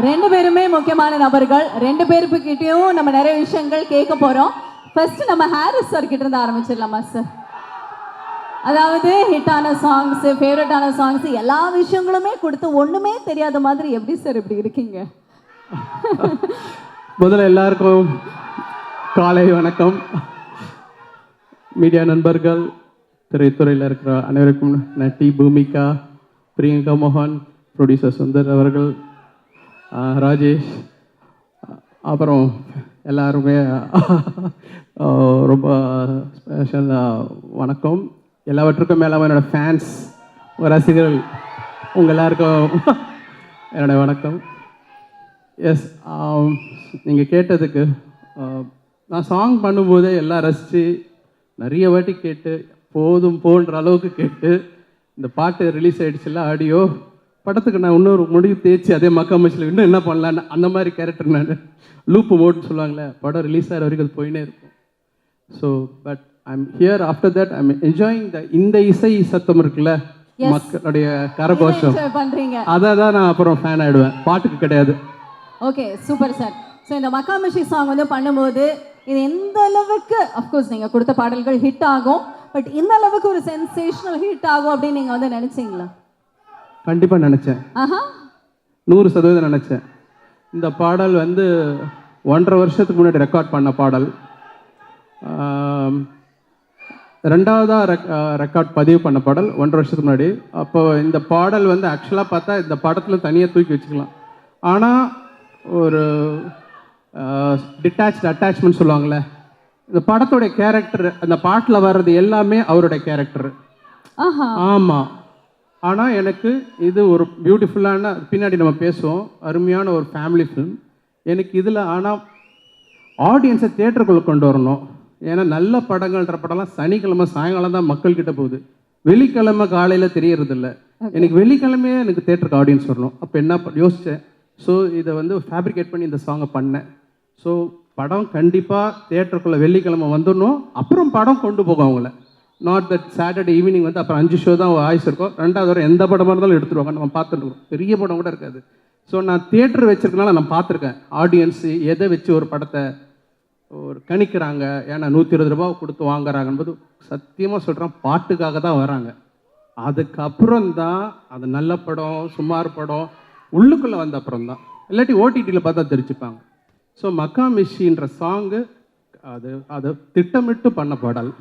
ரெண்டு பேருமே முக்கியமான நபர்கள். ரெண்டு பேருக்கிட்டையும் நம்ம நிறைய விஷயங்கள் கேட்க போறோம். ஃபர்ஸ்ட் நம்ம ஹாரிஸ் சார் கிட்ட இருந்து ஆரம்பிச்சிடலாமா சார்? அதாவது ஹிட்டான சாங்ஸ், ஃபேவரட்டான சாங்ஸ் எல்லா விஷயங்களுமே கொடுத்து ஒண்ணுமே தெரியாத மாதிரி எப்படி சார் இப்படி இருக்கீங்க? முதல்ல எல்லாருக்கும் காலை வணக்கம். மீடியா நண்பர்கள், திரைத்துறையில் இருக்கிற அனைவருக்கும் நட்டி பூமிகா, பிரியங்கா மோகன், ப்ரொடியூசர் சுந்தர் அவர்கள், ராஜேஷ், அப்புறம் எல்லாருமே ரொம்ப ஸ்பெஷல் வணக்கம். எல்லாவற்றுக்கும் மேலே என்னோடய ஃபேன்ஸ், ரசிகர்கள், உங்கள் எல்லாருக்கும் என்னோடய வணக்கம். எஸ், நீங்கள் கேட்டதுக்கு நான் சாங் பண்ணும்போதே எல்லாம் ரசித்து நிறைய வாட்டி கேட்டு போதும் போன்ற அளவுக்கு கேட்டு இந்த பாட்டு ரிலீஸ் ஆகிடுச்சுல ஆடியோ படத்துக்கு நான் இன்னொரு முடிவு தேய்ச்சி அதே மக்காமச்சில் இன்னும் என்ன பண்ணலான்னு அந்த மாதிரி கேரக்டர் நான் லூப்பு மோட்னு சொல்லுவாங்களே, படம் ரிலீஸ் ஆகிற வரைக்கும் அது போயினே இருக்கும். So but I'm here after that I'm enjoying இந்த இசை சத்தம் இருக்குல்ல, மக்களுடைய கரகோஷம், அதை தான் நான் அப்புறம் ஃபேன் ஆகிடுவேன், பாட்டுக்கு கிடையாது. Okay, super sir. ஸோ இந்த மக்காமஷி சாங் வந்து பண்ணும்போது இது எந்த அளவுக்கு, அஃப்கோர்ஸ் நீங்கள் கொடுத்த பாடல்கள் ஹிட் ஆகும், பட் இந்த அளவுக்கு ஒரு சென்சேஷனல் ஹிட் ஆகும் அப்படின்னு நீங்கள் வந்து நினச்சிங்களா? கண்டிப்பாக நினச்சேன், 100% நினச்சேன். இந்த பாடல் வந்து 1.5 வருஷத்துக்கு முன்னாடி ரெக்கார்ட் பண்ண பாடல். ரெண்டாவதாக ரெக்கார்ட் பதிவு பண்ண பாடல் 1.5 வருஷத்துக்கு முன்னாடி. அப்போ இந்த பாடல் வந்து ஆக்சுவலாக பார்த்தா இந்த படத்தில் தனியாக தூக்கி வச்சுக்கலாம். ஆனால் ஒரு டிட்டாச்ட் அட்டாச்மெண்ட் சொல்லுவாங்களே, இந்த படத்தோடைய கேரக்டர், அந்த பாட்டில் வர்றது எல்லாமே அவருடைய கேரக்டர். ஆமாம். ஆனால் எனக்கு இது ஒரு பியூட்டிஃபுல்லான, பின்னாடி நம்ம பேசுவோம், அருமையான ஒரு ஃபேமிலி ஃபிலிம் எனக்கு இதில். ஆனால் ஆடியன்ஸை தியேட்டருக்குள்ளே கொண்டு வரணும். ஏன்னா நல்ல படங்கள்ன்ற படம்லாம் சனிக்கிழமை சாயங்காலம் தான் மக்கள்கிட்ட போகுது, வெள்ளிக்கிழமை காலையில் தெரியறதில்ல. எனக்கு வெள்ளிக்கிழமையே எனக்கு தியேட்டருக்கு ஆடியன்ஸ் வரணும். அப்போ என்ன யோசித்தேன், ஸோ இதை வந்து ஃபேப்ரிகேட் பண்ணி இந்த சாங்கை பண்ணேன். ஸோ படம் கண்டிப்பாக தியேட்டருக்குள்ளே வெள்ளிக்கிழமை வந்துடணும், அப்புறம் படம் கொண்டு போகும் அவங்கள. நாட் தட் சாட்டர்டே ஈவினிங் வந்து அப்புறம் 5 ஷோ தான் ஆயுஸ் இருக்கும், 2வது வரை எந்த படமாக இருந்தாலும் எடுத்துருவாங்க, நம்ம பார்த்துருக்கோம், பெரிய படம் கூட இருக்காது. ஸோ நான் தியேட்டர் வச்சுருக்கனால நான் பார்த்துருக்கேன் ஆடியன்ஸு எதை வச்சு ஒரு படத்தை ஒரு கணிக்கிறாங்க. ஏன்னா 120 ரூபா கொடுத்து வாங்குறாங்கன்போது சத்தியமாக சொல்கிறேன், பாட்டுக்காக தான் வராங்க. அதுக்கப்புறம் தான் அது நல்ல படம் சுமார் படம் உள்ளுக்குள்ளே வந்த அப்புறம் தான், இல்லாட்டி ஓடிடியில் பார்த்தா தெரிஞ்சுப்பாங்க. ஸோ மக்காமிஷின்ற சாங்கு அது திட்டமிட்டு பண்ண பாடல்.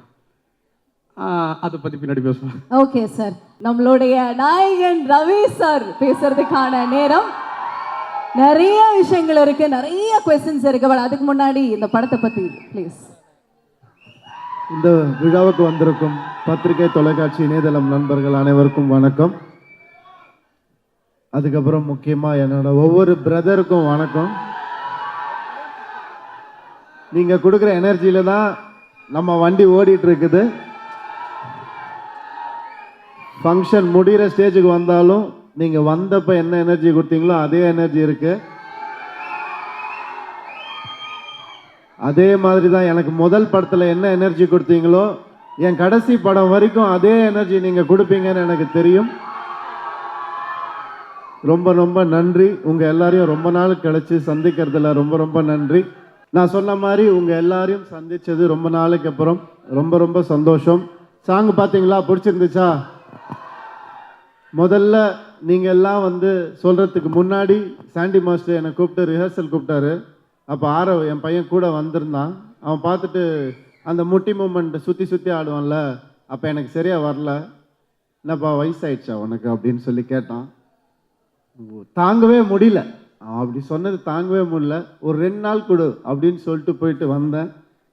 அதை பற்றி பின்னாடி பேசுவோம். ஓகே சார், நம்மளுடைய நாயகன் ரவி சார் பேசுறதுக்கான நேரம். நிறைய விஷயங்கள் இருக்கு, நிறைய क्वेश्चंस இருக்கு. பட் அதுக்கு முன்னாடி இந்த படத்தை பற்றி ப்ளீஸ். இந்த விழாவுக்கு வந்திருக்கும் பத்திரிகை, தொலைக்காட்சி, இணையதளம் நண்பர்கள் அனைவருக்கும் வணக்கம். அதுக்கப்புறம் முக்கியமாக என்னோட ஒவ்வொரு பிரதருக்கும் வணக்கம். நீங்கள் கொடுக்குற எனர்ஜியில் தான் நம்ம வண்டி ஓடிட்டு இருக்குது. ஃபங்க்ஷன் முடிகிற ஸ்டேஜுக்கு வந்தாலும் நீங்கள் வந்தப்போ என்ன எனர்ஜி கொடுத்தீங்களோ அதே எனர்ஜி இருக்கு. அதே மாதிரி தான் எனக்கு முதல் படத்தில் என்ன எனர்ஜி கொடுத்தீங்களோ என் கடைசி படம் வரைக்கும் அதே எனர்ஜி நீங்கள் கொடுப்பீங்கன்னு எனக்கு தெரியும். ரொம்ப ரொம்ப நன்றி. உங்கள் எல்லாரையும் ரொம்ப நாள் கழிச்சு சந்திக்கிறதுல ரொம்ப ரொம்ப நன்றி. நான் சொன்ன மாதிரி உங்கள் எல்லாரையும் சந்தித்தது ரொம்ப நாளைக்கு அப்புறம் ரொம்ப ரொம்ப சந்தோஷம். சாங் பார்த்தீங்களா, பிடிச்சிருந்துச்சா? முதல்ல நீங்கள் எல்லாம் வந்து சொல்கிறதுக்கு முன்னாடி சாண்டி மாஸ்டர் என்னை கூப்பிட்டு ரிஹர்சல் கூப்பிட்டாரு. அப்போ ஆரவ் என் பையன் கூட வந்திருந்தான். அவன் பார்த்துட்டு அந்த முட்டி மூமெண்ட் சுற்றி சுற்றி ஆடுவான்ல, அப்போ எனக்கு சரியாக வரல. என்னப்பா வயசாயிடுச்சா உனக்கு அப்படின்னு சொல்லி கேட்டான். தாங்கவே முடியல, அப்படி சொன்னது தாங்கவே முடியல. ஒரு 2 நாள் கொடு அப்படின்னு சொல்லிட்டு போயிட்டு வந்தேன்.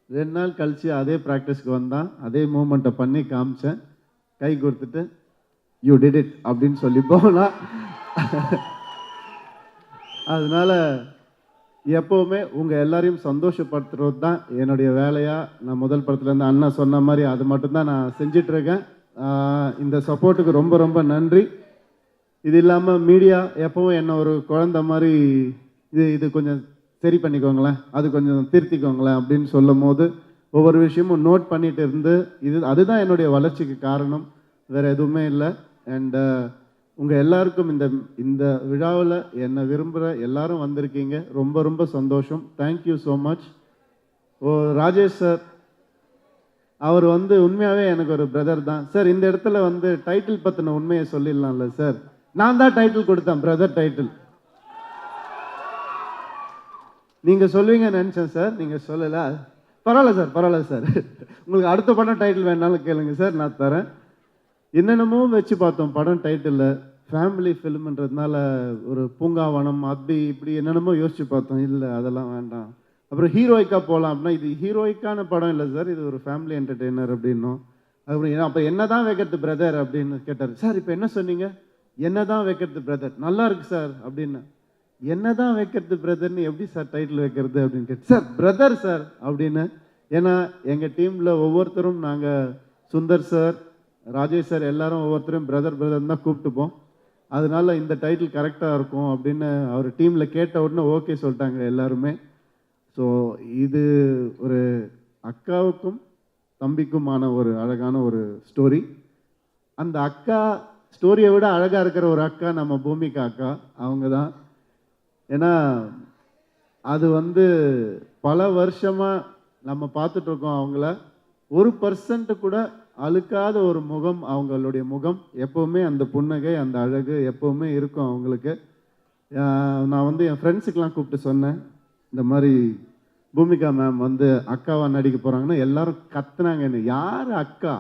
2 நாள் கழித்து அதே ப்ராக்டிஸ்க்கு வந்தான், அதே மூமெண்ட்டை பண்ணி காமிச்சேன், கை கொடுத்துட்டு யூ டிட் இட் அப்படின்னு சொல்லி போனா. அதனால எப்போவுமே உங்கள் எல்லாரையும் சந்தோஷப்படுத்துறது தான் என்னுடைய வேலையாக நான் முதல் படத்துலேருந்து அண்ணா சொன்ன மாதிரி அது மட்டும்தான் நான் செஞ்சிட்ருக்கேன். இந்த சப்போர்ட்டுக்கு ரொம்ப ரொம்ப நன்றி. இது இல்லாமல் மீடியா எப்போவும் என்ன ஒரு குழந்த மாதிரி இது கொஞ்சம் சரி பண்ணிக்கோங்களேன், அது கொஞ்சம் திருத்திக்கோங்களேன் அப்படின்னு சொல்லும் போது ஒவ்வொரு விஷயமும் நோட் பண்ணிட்டு இருந்து அதுதான் என்னுடைய வளர்ச்சிக்கு காரணம், வேறு எதுவுமே இல்லை. அண்ட் உங்கள் எல்லாருக்கும் இந்த இந்த விழாவில் என்னை விரும்புகிற எல்லாரும் வந்திருக்கீங்க. ரொம்ப ரொம்ப சந்தோஷம். Thank you so much. Rajesh sir, அவர் வந்து உண்மையாகவே எனக்கு ஒரு பிரதர் தான் சார். இந்த இடத்துல வந்து டைட்டில் பற்றின உண்மையை சொல்லிடலாம்ல சார். நான் தான் டைட்டில் கொடுத்தேன், பிரதர் டைட்டில். நீங்கள் சொல்லுவீங்கன்னு நினச்சேன் சார், நீங்கள் சொல்லலை. பரவாயில்ல சார், பரவாயில்ல சார். உங்களுக்கு அடுத்த படம் டைட்டில் வேணாலும் கேளுங்க சார், நான் தரேன். என்னென்னமோ வச்சு பார்த்தோம் படம் டைட்டிலில். ஃபேமிலி ஃபிலிம்ன்றதுனால ஒரு பூங்காவனம் அப்படி இப்படி என்னென்னமோ யோசிச்சு பார்த்தோம். இல்லை அதெல்லாம் வேண்டாம். அப்புறம் ஹீரோயிக்காக போகலாம் அப்படின்னா, இது ஹீரோயிக்கான படம் இல்லை சார், இது ஒரு ஃபேமிலி என்டர்டெய்னர் அப்படின்னும். அதுக்கப்புறம் அப்போ என்ன தான் வைக்கிறது பிரதர் அப்படின்னு கேட்டார். சார் இப்போ என்ன சொன்னீங்க? என்ன தான் வைக்கிறது பிரதர், நல்லா இருக்கு சார் அப்படின்னு. என்ன தான் வைக்கிறது பிரதர்னு எப்படி சார் டைட்டில் வைக்கிறது அப்படின்னு கேட்டு, சார் பிரதர் சார் அப்படின்னு. ஏன்னா எங்கள் டீமில் ஒவ்வொருத்தரும் நாங்கள் சுந்தர் சார், ராஜேஷ் சார் எல்லாரும் ஒவ்வொருத்தரும் பிரதர் பிரதர் தான் கூப்பிட்டுப்போம். அதனால இந்த டைட்டில் கரெக்டாக இருக்கும் அப்படின்னு அவர் டீமில் கேட்ட உடனே ஓகே சொல்லிட்டாங்க எல்லாருமே. ஸோ இது ஒரு அக்காவுக்கும் தம்பிக்குமான ஒரு அழகான ஒரு ஸ்டோரி. அந்த அக்கா ஸ்டோரியை விட அழகாக இருக்கிற ஒரு அக்கா நம்ம பூமிகா அக்கா, அவங்க தான். ஏன்னா அது வந்து பல வருஷமாக நம்ம பார்த்துட்ருக்கோம் அவங்கள. 1% கூட அழுக்காத ஒரு முகம் அவங்களுடைய முகம். எப்போவுமே அந்த புன்னகை, அந்த அழகு எப்போவுமே இருக்கும் அவங்களுக்கு. நான் வந்து என் ஃப்ரெண்ட்ஸுக்கெலாம் கூப்பிட்டு சொன்னேன், இந்த மாதிரி பூமிகா மேம் வந்து அக்காவா நடிக்க போகிறாங்கன்னா எல்லாரும் கத்துனாங்க. என்ன யார் அக்கா,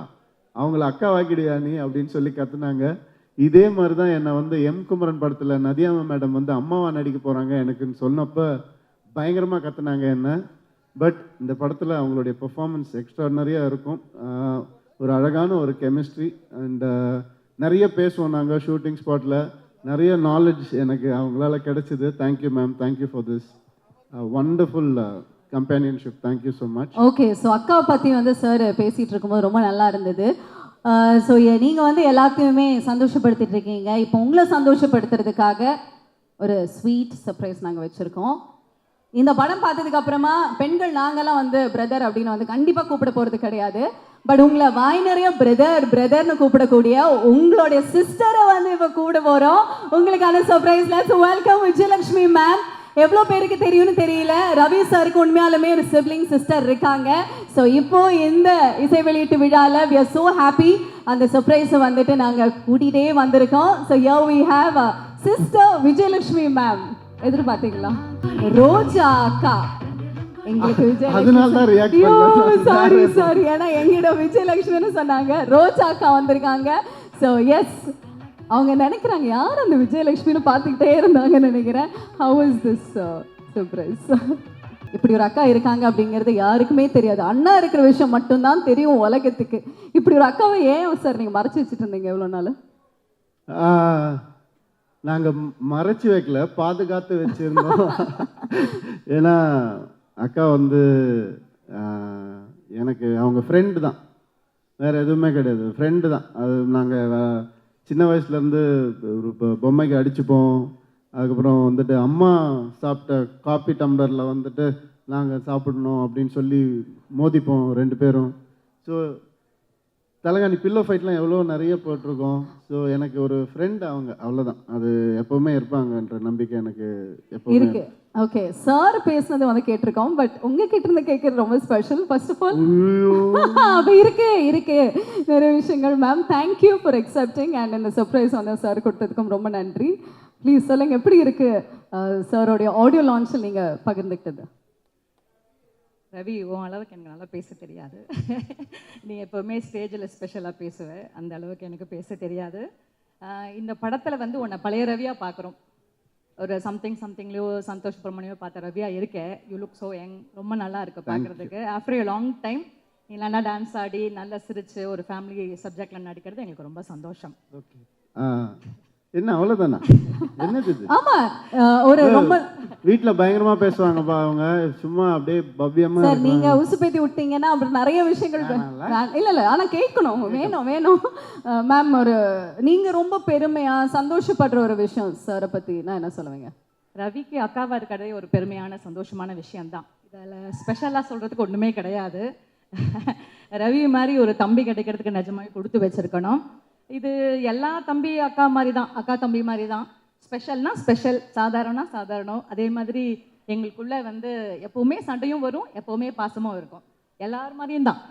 அவங்கள அக்கா வாக்கிடுயா நீ அப்படின்னு சொல்லி கத்துனாங்க. இதே மாதிரி தான் என்னை வந்து எம் குமரன் படத்தில் நதியாமா மேடம் வந்து அம்மாவா நடிக்க போகிறாங்க எனக்குன்னு சொன்னப்போ பயங்கரமாக கத்துனாங்க என்ன. பட் இந்த படத்தில் அவங்களுடைய பெர்ஃபார்மன்ஸ் எக்ஸ்ட்ராடனரியாக இருக்கும். ஒரு அழகான ஒரு கெமிஸ்ட்ரி அண்ட் நிறைய பேசுவோம் நாங்கள் ஷூட்டிங் ஸ்பாட்டில். நிறைய நாலேஜ் எனக்கு அவங்களால கிடைச்சிது. Thank you ma'am, thank you for this wonderful companionship. Thank you so much. Okay, so அக்காவை பற்றி வந்து சார் பேசிகிட்டு இருக்கும்போது ரொம்ப நல்லா இருந்தது. ஸோ நீங்கள் வந்து எல்லாத்தையுமே சந்தோஷப்படுத்திட்டு இருக்கீங்க. இப்போ உங்களை சந்தோஷப்படுத்துறதுக்காக ஒரு ஸ்வீட் சர்ப்ரைஸ் நாங்கள் வச்சுருக்கோம். இந்த படம் பார்த்ததுக்கு அப்புறமா பெண்கள் நாங்கள்லாம் வந்து பிரதர் அப்படின்னு வந்து கண்டிப்பாக கூப்பிட போகிறது கிடையாது. பட் உங்களை வாய் நிறைய பிரதர் பிரதர்னு கூப்பிடக்கூடிய உங்களுடைய சிஸ்டரை வந்து இப்போ கூப்பிட போகிறோம். உங்களுக்கான surprise. Let's welcome Vijayalakshmi ma'am. எவ்வளோ பேருக்கு தெரியும்னு தெரியல, ரவி சாருக்கு உண்மையாலுமே ஒரு சிப்ளிங் சிஸ்டர் இருக்காங்க. ஸோ இப்போ இந்த இசை வெளியீட்டு விழாவில் we are so happy அந்த சர்ப்ரைஸை வந்துட்டு நாங்கள் கூட்டிகிட்டே வந்திருக்கோம். So here we have sister Vijayalakshmi ma'am. எதிர்பார்த்தீங்களா? ரோஜா அக்கா எங்களுக்கு சாரி ஏன்னா எங்கிட்ட விஜயலட்சுமின்னு சொன்னாங்க, ரோஜா அக்கா வந்திருக்காங்க. ஸோ எஸ், அவங்க நினைக்கிறாங்க யார் அந்த விஜயலட்சுமின்னு பார்த்துக்கிட்டே இருந்தாங்கன்னு நினைக்கிறேன். How is this surprise? இப்படி ஒரு அக்கா இருக்காங்க அப்படிங்கிறது யாருக்குமே தெரியாது. அண்ணா இருக்கிற விஷயம் மட்டும்தான் தெரியும் உலகத்துக்கு. இப்படி ஒரு அக்காவை ஏன் சார் நீங்கள் மறைச்சி வச்சுட்டு இருந்தீங்க எவ்வளோ நாள்? நாங்கள் மறைச்சி வைக்கல, பாதுகாத்து வச்சுருந்தோம். ஏன்னா அக்கா வந்து எனக்கு அவங்க ஃப்ரெண்டு தான், வேறு எதுவுமே கிடையாது, ஃப்ரெண்டு தான். அது நாங்கள் சின்ன வயசுலேருந்து ஒரு பொம்மைக்கு அடிச்சுப்போம். அதுக்கப்புறம் வந்துட்டு அம்மா சாப்பிட்ட காப்பி டம்ளரில் வந்துட்டு நாங்கள் சாப்பிடணும் அப்படின்னு சொல்லி மோதிப்போம் 2 பேரும். ஸோ தலகாணி பில்லோ ஃபைட்லாம் எவ்வளோ நிறைய போட்டிருக்கோம். ஸோ எனக்கு ஒரு ஃப்ரெண்ட் அவங்க, அவ்வளோதான். அது எப்போவுமே இருப்பாங்கன்ற நம்பிக்கை எனக்கு எப்போவுமே இருக்கு. ஓகே, சார் பேசுனது வந்து கேட்டிருக்கோம். பட் உங்ககிட்ட இருந்து கேட்கறது ரொம்ப ஸ்பெஷல். ஃபர்ஸ்ட் ஆஃப் ஆல் அப்போ இருக்கு நிறைய விஷயங்கள். Ma'am, thank you for accepting and இந்த சர்ப்ரைஸ் வந்து சார் கொடுத்ததுக்கும் ரொம்ப நன்றி. ப்ளீஸ் சொல்லுங்கள், எப்படி இருக்கு சாரோடைய ஆடியோ லான்ச்சில் நீங்கள் பகிர்ந்துக்கிட்டது? ரவி, உன் அளவுக்கு எனக்கு நல்லா பேச தெரியாது. நீ எப்போவுமே ஸ்டேஜில் ஸ்பெஷலாக பேசுவேன், அந்த அளவுக்கு எனக்கு பேச தெரியாது. இந்த படத்தில் வந்து உன்னை பழைய ரவியாக பார்க்குறோம். ஒரு சம்திங்லேயோ சந்தோஷ் பிரமணியோ பார்த்த ரவியா இருக்கேன். You look so young. ரொம்ப நல்லா இருக்கு பார்க்குறதுக்கு. ஆஃப்டர் எ லாங் டைம் நீ நல்லா டான்ஸ் ஆடி நல்லா சிரிச்சு ஒரு ஃபேமிலி சப்ஜெக்டில் நடிக்கிறது எங்களுக்கு ரொம்ப சந்தோஷம். ஓகே, என்ன அவ்வளோதானா? என்னது? ஆமா, ஒரு ரொம்ப வீட்டில் பயங்கரமா பேசுவாங்கப்பா அவங்க, சும்மா அப்படியே பவ்யமா. சார் நீங்க உசுப்பேத்தி விட்டீங்கன்னா அப்புறம் நிறைய விஷயங்கள் இல்ல ஆனா கேட்கணும், வேணும். மேம், ஒரு நீங்க ரொம்ப பெருமையா சந்தோஷப்படுற ஒரு விஷயம் சாரை பத்தி நான் என்ன சொல்லுவீங்க? ரவிக்கு அக்காவா இருக்கிறதே ஒரு பெருமையான சந்தோஷமான விஷயம்தான். இதில் ஸ்பெஷலாக சொல்கிறதுக்கு ஒன்றுமே கிடையாது. ரவி மாதிரி ஒரு தம்பி கிடைக்கிறதுக்கு நிஜமாவே கொடுத்து வச்சிருக்கணும். இது எல்லா தம்பி அக்கா மாதிரி தான், அக்கா தம்பி மாதிரி தான். ஸ்பெஷல்னா ஸ்பெஷல், சாதாரணம்னா சாதாரணம். அதே மாதிரி எங்களுக்குள்ள வந்து எப்பவுமே சண்டையும் வரும், எப்பவுமே பாசமும் இருக்கும். எல்லார் மாதிரியும் தான்.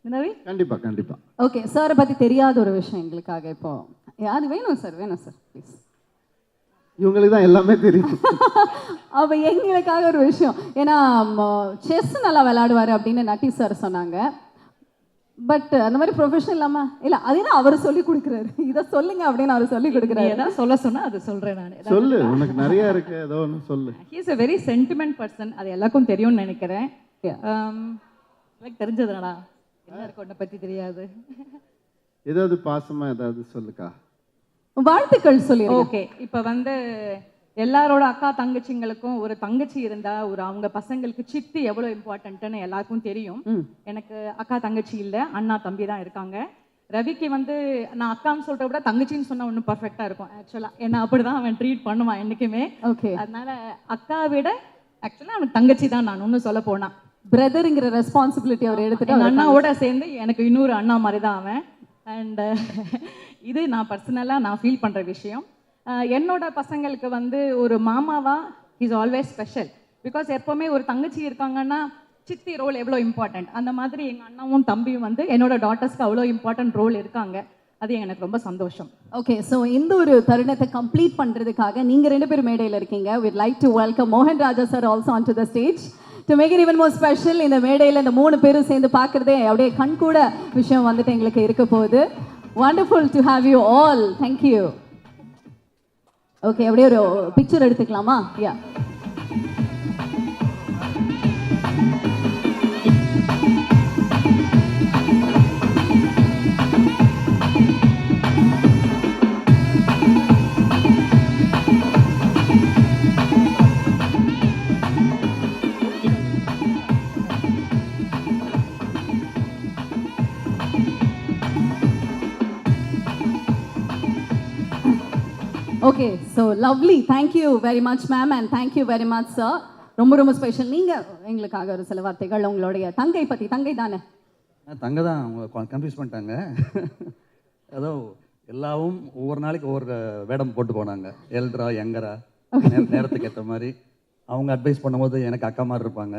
என்னவே? கண்டிப்பா கண்டிப்பா. ஓகே, சாரை பத்தி தெரியாத ஒரு விஷயம் எங்களுக்காக இப்போ யாரு வேணும் சார் ப்ளீஸ். இவங்களுக்கு தான் எல்லாமே தெரியும். அப்போ எங்களுக்காக ஒரு விஷயம், ஏன்னா செஸ் நல்லா விளையாடுவார் அப்படின்னு நட்டி சார் சொன்னாங்க. பட் அந்த மாதிரி ப்ரொஃபஷனல் இல்லாமல் இல்லை, அதுதான் அவர் சொல்லி கொடுக்குறாரு, இதை சொல்லுங்க அப்படின்னு அவர் சொல்லி கொடுக்குறாரு. ஏதாவது சொல்ல சொன்னால் அது சொல்கிறேன் நான். சொல்லு, உனக்கு நிறைய இருக்கு, ஏதோ ஒன்று சொல்லு. He is a very sentiment person. அது எல்லாருக்கும் தெரியும்னு நினைக்கிறேன். எனக்கு தெரிஞ்சதுடா, என்ன இருக்கு உன்னை பற்றி தெரியாது. ஏதாவது பாசமா ஏதாவது சொல்லுக்கா. வாழ்த்துக்கள் சொல்லி. ஓகே, இப்போ வந்து எல்லாரோட அக்கா தங்கச்சிங்களுக்கும் ஒரு தங்கச்சி இருந்தா ஒரு அவங்க பசங்களுக்கு சித்தி எவ்வளோ இம்பார்ட்டன்ட்னு எல்லாருக்கும் தெரியும். எனக்கு அக்கா தங்கச்சி இல்லை, அண்ணா தம்பி தான் இருக்காங்க. ரவிக்கு வந்து நான் அக்கான்னு சொல்றத விட தங்கச்சின்னு சொன்னா ஒன்றும் பர்ஃபெக்டா இருக்கும் ஆக்சுவலா. ஏன்னா அப்படிதான் அவன் ட்ரீட் பண்ணுவான் என்னைக்குமே. ஓகே, அதனால அக்கா விட ஆக்சுவலா அவன் தங்கச்சி தான். நான் ஒன்றும் சொல்ல போனா பிரதருங்கிற ரெஸ்பான்சிபிலிட்டி அவர் எடுத்துட்டு அண்ணாவோட சேர்ந்து எனக்கு இன்னொரு அண்ணா மாதிரி தான் அவன். அண்ட் இது நான் பர்சனலாக நான் ஃபீல் பண்ணுற விஷயம். என்னோட பசங்களுக்கு வந்து ஒரு மாமாவா இஸ் ஆல்வேஸ் ஸ்பெஷல். பிகாஸ் எப்போவுமே ஒரு தங்கச்சி இருக்காங்கன்னா சித்தி ரோல் எவ்வளோ இம்பார்ட்டன்ட், அந்த மாதிரி எங்கள் அண்ணாவும் தம்பியும் வந்து என்னோட டாட்டர்ஸ்க்கு அவ்வளோ இம்பார்ட்டன்ட் ரோல் இருக்காங்க. அது எனக்கு ரொம்ப சந்தோஷம். ஓகே, ஸோ இந்த ஒரு தருணத்தை கம்ப்ளீட் பண்ணுறதுக்காக நீங்கள் 2 பேரும் மேடையில் இருக்கீங்க. we'd like to welcome மோகன் Raja sir also onto the stage to make it even more special. இந்த மேடையில் இந்த 3 பேரும் சேர்ந்து பார்க்குறதே அப்படியே கண் கூட விஷயம் வந்துட்டு எங்களுக்கு இருக்க போகுது. wonderful to have you all. thank you. Okay, அப்படியே ஒரு பிக்சர் எடுத்துக்கலாமா? Yeah, okay, so lovely. Thank you very much ma'am and thank you very much sir. ரொம்ப ரொம்ப ஸ்பெஷல். நீங்கள் எங்களுக்காக ஒரு சில வார்த்தைகள் உங்களுடைய தங்கை பற்றி. தங்கை தானே? தங்கை தான். அவங்க கன்ஃபியூஸ் பண்ணிட்டாங்க. ஏதோ எல்லாவும் ஒவ்வொரு நாளைக்கு ஒவ்வொரு வேடம் போட்டு போனாங்க. எல்ட்ரா யங்கரா நேரத்துக்கு ஏற்ற மாதிரி அவங்க அட்வைஸ் பண்ணும்போது எனக்கு அக்கா மாதிரி இருப்பாங்க.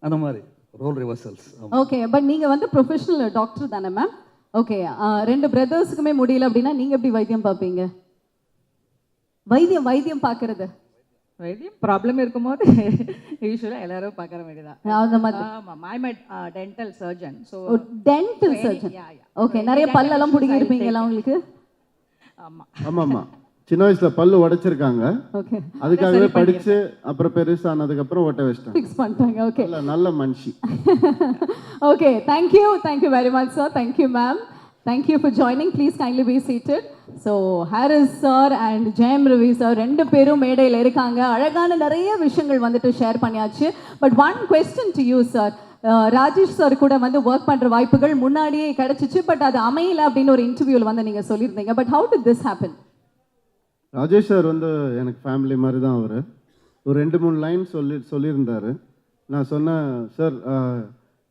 அந்த மாதிரி ரோல் ரிவர்சல்ஸ். ஓகே, பட் நீங்கள் வந்து ப்ரொஃபஷனல் டாக்டர் தானே மேம்? ஓகே, 2 பிரதர்ஸுக்குமே முடியல அப்படின்னா நீங்கள் எப்படி வைத்தியம் பார்ப்பீங்க? வைத்தியம் பார்க்கறது வைத்தியம் ப்ராப்ளம் இருக்கும்போது யூஸ்வலாக எல்லாரும் பார்க்குற மாதிரி தான். அந்த மாதிரி. ஆமாம், I dental surgeon. So dental surgeon. Okay, நிறைய பல்லெல்லாம் பிடிங்கி இருப்பீங்களா உங்களுக்கு? ஆமாம் ஆமாம்மா, சின்ன வயசுல பல்லு உடைச்சிருக்காங்க. ஓகே, அதுக்காகவே படிச்சு அப்புறம் பெருசானதுக்கு அப்புறம் ஓட்ட வச்சிட்டாங்க. ஃபிக்ஸ் பண்ணிட்டாங்க. ஓகே, நல்ல மனுஷி. Okay, thank you very much sir. Thank you ma'am. Thank you for joining. Please kindly be seated. So Harris sir and Jayam Ravi sir 2 பேரும் மேடையில் இருக்காங்க. அழகான நிறைய விஷயங்கள் வந்துட்டு ஷேர் பண்ணியாச்சு. But one question to you sir. Rajesh sir கூட வந்து ஒர்க் பண்ணுற வாய்ப்புகள் முன்னாடியே கிடச்சிச்சு, பட் அது அமையல அப்படின்னு ஒரு இன்டர்வியூவில் வந்து நீங்கள் சொல்லியிருந்தீங்க. But how did this happen? Rajesh sir வந்து எனக்கு ஃபேமிலி மாதிரி தான். அவர் ஒரு 2-3 லைன் சொல்லியிருந்தார். நான் சொன்னேன், சார்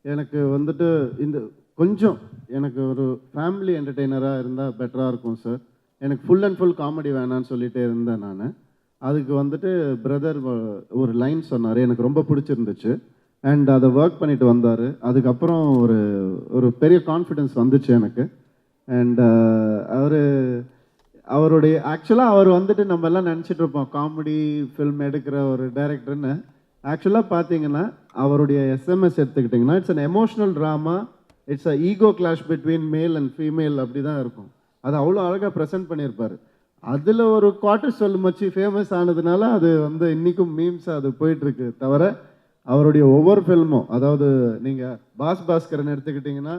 எனக்கு வந்துட்டு இந்த கொஞ்சம் எனக்கு ஒரு ஃபேமிலி என்டர்டெய்னராக இருந்தால் பெட்டராக இருக்கும் சார். எனக்கு ஃபுல் அண்ட் ஃபுல் காமெடி வேணான்னு சொல்லிகிட்டே இருந்தேன் நான். அதுக்கு வந்துட்டு பிரதர் ஒரு லைன் சொன்னார், எனக்கு ரொம்ப பிடிச்சிருந்துச்சு. அண்ட் அதை ஒர்க் பண்ணிட்டு வந்தார். அதுக்கப்புறம் ஒரு பெரிய கான்ஃபிடென்ஸ் வந்துச்சு எனக்கு. அண்ட் அவருடைய ஆக்சுவலாக அவர் வந்துட்டு நம்ம எல்லாம் நினச்சிட்டு இருப்போம் காமெடி ஃபில்ம் எடுக்கிற ஒரு டைரக்டர்னு. ஆக்சுவலாக பார்த்தீங்கன்னா அவருடைய எஸ்எம்எஸ் எடுத்துக்கிட்டிங்கன்னா it's an emotional drama. It's a ego clash between male and female. அப்படி தான் இருக்கும். அது அவ்வளோ அழகாக ப்ரெசென்ட் பண்ணியிருப்பார். அதில் ஒரு குவார்டர் சொல்லு மச்சி ஃபேமஸ் ஆனதுனால அது வந்து இன்றைக்கும் மீம்ஸ் அது போயிட்டுருக்கு. தவிர அவருடைய ஒவ்வொரு ஃபில்மும், அதாவது நீங்கள் பாஸ்கரன் எடுத்துக்கிட்டிங்கன்னா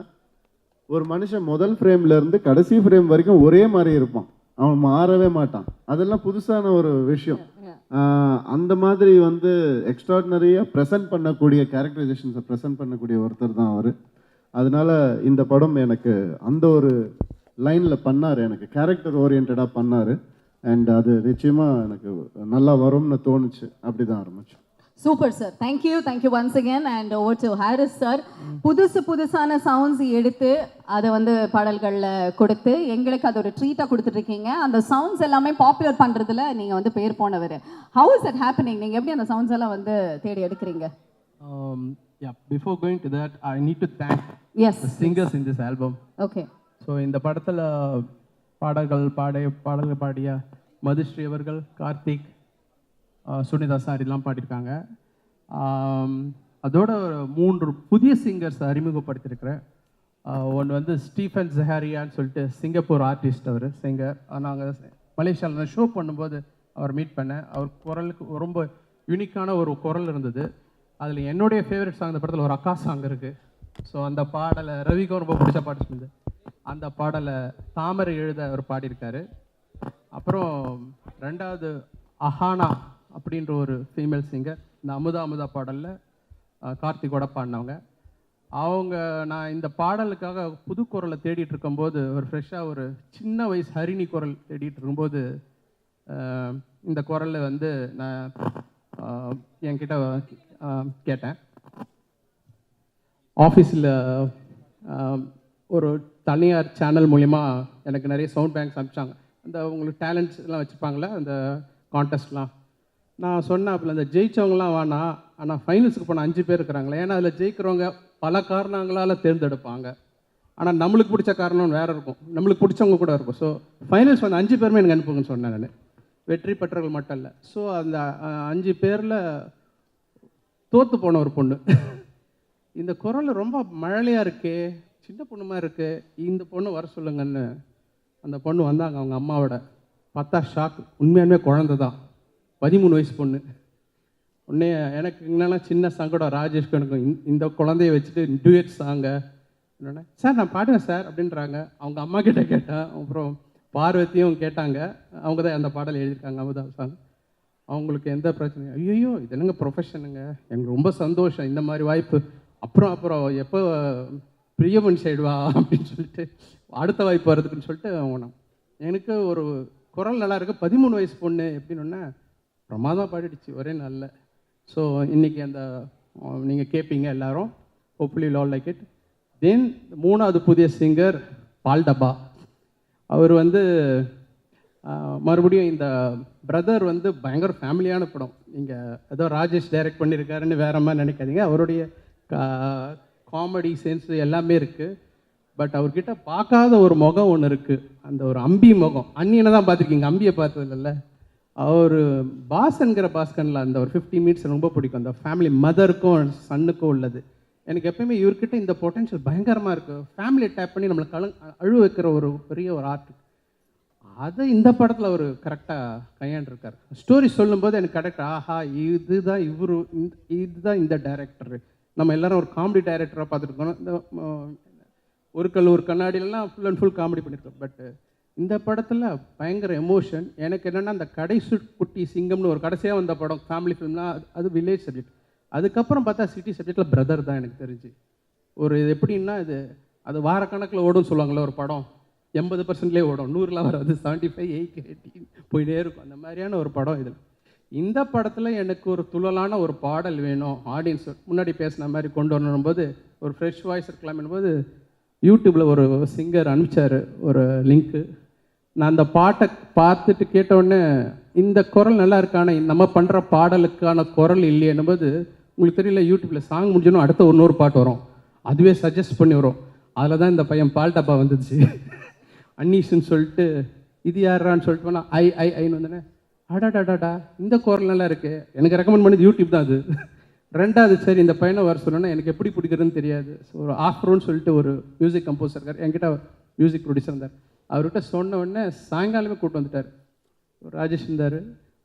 ஒரு மனுஷன் முதல் ஃப்ரேம்லேருந்து கடைசி ஃப்ரேம் வரைக்கும் ஒரே மாதிரி இருப்பான். அவன் மாறவே மாட்டான். அதெல்லாம் புதுசான ஒரு விஷயம். அந்த மாதிரி வந்து எக்ஸ்ட்ராடினரியாக ப்ரெசென்ட் பண்ணக்கூடிய கேரக்டரைசேஷன்ஸை ப்ரெசென்ட் பண்ணக்கூடிய ஒருத்தர் தான் அவர். அதனால இந்த படம் எனக்கு அந்த ஒரு லைனில் பண்ணார், எனக்கு கேரக்டர் ஓரியன்டாக பண்ணார். அண்ட் அது நிச்சயமாக எனக்கு நல்லா வரும்னு தோணுச்சு. அப்படி தான் ஆரம்பிச்சோம். Super sir, thank you once again. And over to Harris sir. புதுசான சவுண்ட்ஸ் எடுத்து அதை வந்து பாடல்களில் கொடுத்து எங்களுக்கு அது ஒரு ட்ரீட்டாக கொடுத்துட்ருக்கீங்க. அந்த சவுண்ட்ஸ் எல்லாமே பாப்புலர் பண்ணுறதுல நீங்கள் வந்து பேர் போனவர். How is it happening? நீங்கள் எப்படி அந்த சவுண்ட்ஸ் எல்லாம் வந்து தேடி எடுக்கிறீங்க? Yeah, before going to that, I need to thank Yes. the singers in this album. Okay. So இந்த படத்தில் பாடல்கள் பாடிய மதுஸ்ரீ அவர்கள், கார்த்திக், சுனிதா சார் இதெல்லாம் பாடியிருக்காங்க. அதோட 3 புதிய சிங்கர்ஸ் அறிமுகப்படுத்தியிருக்கிறேன். ஒன்று வந்து ஸ்டீஃபன் ஜஹாரியான்னு சொல்லிட்டு சிங்கப்பூர் ஆர்டிஸ்ட், அவர் சிங்கர். நாங்கள் மலேசியாவில் ஷோ பண்ணும்போது அவர் மீட் பண்ணேன். அவர் குரலுக்கு ரொம்ப யூனிக்கான ஒரு குரல் இருந்தது. அதில் என்னுடைய ஃபேவரட் சாங் இந்த படத்தில் ஒரு அக்கா சாங் இருக்குது. ஸோ அந்த பாடலை ரவிக்கும் ரொம்ப பிடிச்ச பாட்டு சொல்லுது. அந்த பாடலை தாமரை எழுத அவர் பாடியிருக்காரு. அப்புறம் 2வது அஹானா அப்படின்ற ஒரு ஃபீமேல் சிங்கர், இந்த அமுதா பாடலில் கார்த்திகோட பாடினவங்க. அவங்க நான் இந்த பாடலுக்காக புது குரலை தேடிட்டு இருக்கும்போது ஒரு ஃப்ரெஷ்ஷாக ஒரு சின்ன வயசு ஹரிணி குரல் தேடிட்டு இருக்கும்போது இந்த குரலில் வந்து நான் என்கிட்ட கேட்டேன். ஆஃபீஸில் ஒரு தனியார் சேனல் மூலிமா எனக்கு நிறைய சவுண்ட் பேங்க்ஸ் அனுப்பிச்சாங்க. அந்த உங்களுக்கு டேலண்ட்ஸ் எல்லாம் வச்சுருப்பாங்களே அந்த கான்டெஸ்ட்லாம். நான் சொன்னேன் அப்போ அந்த ஜெயித்தவங்களாம் வேணாம், ஆனால் ஃபைனல்ஸுக்கு போன 5 பேர் இருக்கிறாங்களே. ஏன்னா அதில் ஜெயிக்கிறவங்க பல காரணங்களால் தேர்ந்தெடுப்பாங்க. ஆனால் நம்மளுக்கு பிடிச்ச காரணம் வேறு இருக்கும், நம்மளுக்கு பிடிச்சவங்க கூட இருக்கும். ஸோ ஃபைனல்ஸ் வந்து 5 பேருமே எனக்கு அனுப்புங்கன்னு சொன்னேன் நான். வெற்றி பெற்றவர்கள் மட்டும் இல்லை. ஸோ அந்த 5 பேரில் தோற்று போன ஒரு பொண்ணு, இந்த குரல் ரொம்ப மழலையாக இருக்கே, சின்ன பொண்ணுமா இருக்கு, இந்த பொண்ணு வர சொல்லுங்கன்னு அந்த பொண்ணு வந்தாங்க. அவங்க அம்மாவோட பார்த்தா ஷாக். உண்மையாலுமே குழந்தை தான், 13 வயசு பொண்ணு. உடனே எனக்கு என்னென்னா சின்ன சங்கடம், ராஜேஷ்க்கு எனக்கும் இந்த குழந்தைய வச்சுட்டு டூயட் சாங்க என்னென்ன சார் நான் பாடுவேன் சார் அப்படின்றாங்க. அவங்க அம்மா கிட்ட கேட்டேன். அப்புறம் பார்வதியும் கேட்டாங்க. அவங்க தான் அந்த பாடல் எழுதியிருக்காங்க, அமுதா சாங். அவங்களுக்கு எந்த பிரச்சனையும், ஐயோ இது என்னங்க ப்ரொஃபஷனுங்க, எங்களுக்கு ரொம்ப சந்தோஷம் இந்த மாதிரி வாய்ப்பு. அப்புறம் எப்போ பிரியமன் சைடுவா அப்படின்னு சொல்லிட்டு அடுத்த வாய்ப்பு வருதுக்குன்னு சொல்லிட்டு அவங்க எனக்கு ஒரு குரல் நல்லா இருக்குது, 13 வயசு பொண்ணு எப்படின்னு பிரமாதமாக பாடிடுச்சு ஒரே நாளில். ஸோ இன்றைக்கி அந்த நீங்கள் கேட்பீங்க எல்லோரும், ஹோப்ஃபுல்லி ஆல் லைக் இட். தென் 3வது புதிய சிங்கர் பால்டபா. அவர் வந்து மறுபடியும் இந்த பிரதர் வந்து பயங்கர ஃபேமிலியான படம். நீங்கள் ஏதோ ராஜேஷ் டைரக்ட் பண்ணியிருக்காருன்னு வேற மாதிரி நினைக்காதீங்க. அவருடைய காமெடி சென்ஸ் எல்லாமே இருக்குது. பட் அவர்கிட்ட பார்க்காத ஒரு முகம் ஒன்று இருக்குது, அந்த ஒரு அம்பி முகம். அன்னியனை தான் பார்த்துருக்கீங்க, அம்பியை பார்த்தது இல்லைல்ல. அவர் பாஸ்கன்கிற பாஸ்கனில் அந்த ஒரு 50 மினிட்ஸ் ரொம்ப பிடிக்கும். அந்த ஃபேமிலி மதருக்கும் சன்னுக்கும் உள்ளது. எனக்கு எப்பயுமே இவர்கிட்ட இந்த பொட்டென்ஷியல் பயங்கரமாக இருக்குது. ஃபேமிலியை டேப் பண்ணி நம்மளை அழுவ வைக்கிற ஒரு பெரிய ஒரு ஆர்ட். அதை இந்த படத்தில் அவர் கரெக்டாக கையாண்டிருக்கார். ஸ்டோரி சொல்லும்போது எனக்கு கரெக்ட், ஆஹா இதுதான் இதுதான் இந்த டைரக்டர். நம்ம எல்லாரும் ஒரு காமெடி டைரக்டராக பார்த்துருக்கோம். இந்த ஒரு கண்ணாடியிலலாம் ஃபுல் அண்ட் ஃபுல் காமெடி பண்ணியிருக்கோம். பட் இந்த படத்தில் பயங்கர எமோஷன். எனக்கு என்னென்னா அந்த கடைசி குட்டி சிங்கம்னு ஒரு கடைசியாக வந்த படம் ஃபேமிலி ஃபிலிம்லாம், அது வில்லேஜ் சப்ஜெக்ட். அதுக்கப்புறம் பார்த்தா சிட்டி சப்ஜெக்டில் பிரதர் தான் எனக்கு தெரிஞ்சு. ஒரு இது எப்படின்னா அது வாரக்கணக்கில் ஓடும்னு சொல்லுவாங்களே, ஒரு படம் 80%லேயே ஓடும், 100ல் வராது, 75, 80, 80 போயிட்டே இருக்கும். அந்த மாதிரியான ஒரு படம் இதில். இந்த படத்தில் எனக்கு ஒரு துள்ளலான ஒரு பாடல் வேணும், ஆடியன்ஸ் முன்னாடி பேசின மாதிரி கொண்டு வரணும்போது ஒரு ஃப்ரெஷ் வாய்ஸ் இருக்கலாம்னும் போது யூடியூப்பில் ஒரு சிங்கர் அனுப்பிச்சார் ஒரு லிங்க்கு. நான் அந்த பாட்டை பார்த்துட்டு கேட்டவுடனே இந்த குரல் நல்லா இருக்கான, நம்ம பண்ணுற பாடலுக்கான குரல் இல்லையேன்னும் போது உங்களுக்கு தெரியல, யூடியூப்பில் சாங் முடிஞ்சோன்னா அடுத்த இன்னொரு பாட்டு வரும், அதுவே சஜஸ்ட் பண்ணி வரும். அதில் தான் இந்த பையன் பால்டப்பா வந்துச்சு. அன்னீஸ்ன்னு சொல்லிட்டு இது யாரான்னு சொல்லிட்டு போனால் ஐன்னு வந்தேனே, அடாடாடாடா இந்த குரல் நல்லா இருக்குது. எனக்கு ரெக்கமெண்ட் பண்ணது யூடியூப் தான் அது. 2வது சரி இந்த பையனை வர சொன்னோன்னா எனக்கு எப்படி பிடிக்கிறதுன்னு தெரியாது. ஸோ ஒரு ஆஃப்ரோன்னு சொல்லிட்டு ஒரு மியூசிக் கம்போசர் இருக்கார், என்கிட்ட மியூசிக் ப்ரொடியூசர் இருந்தார். அவர்கிட்ட சொன்ன உடனே சாயங்காலமே கூப்பிட்டு வந்துட்டார். ராஜேஷ் இருந்தார்.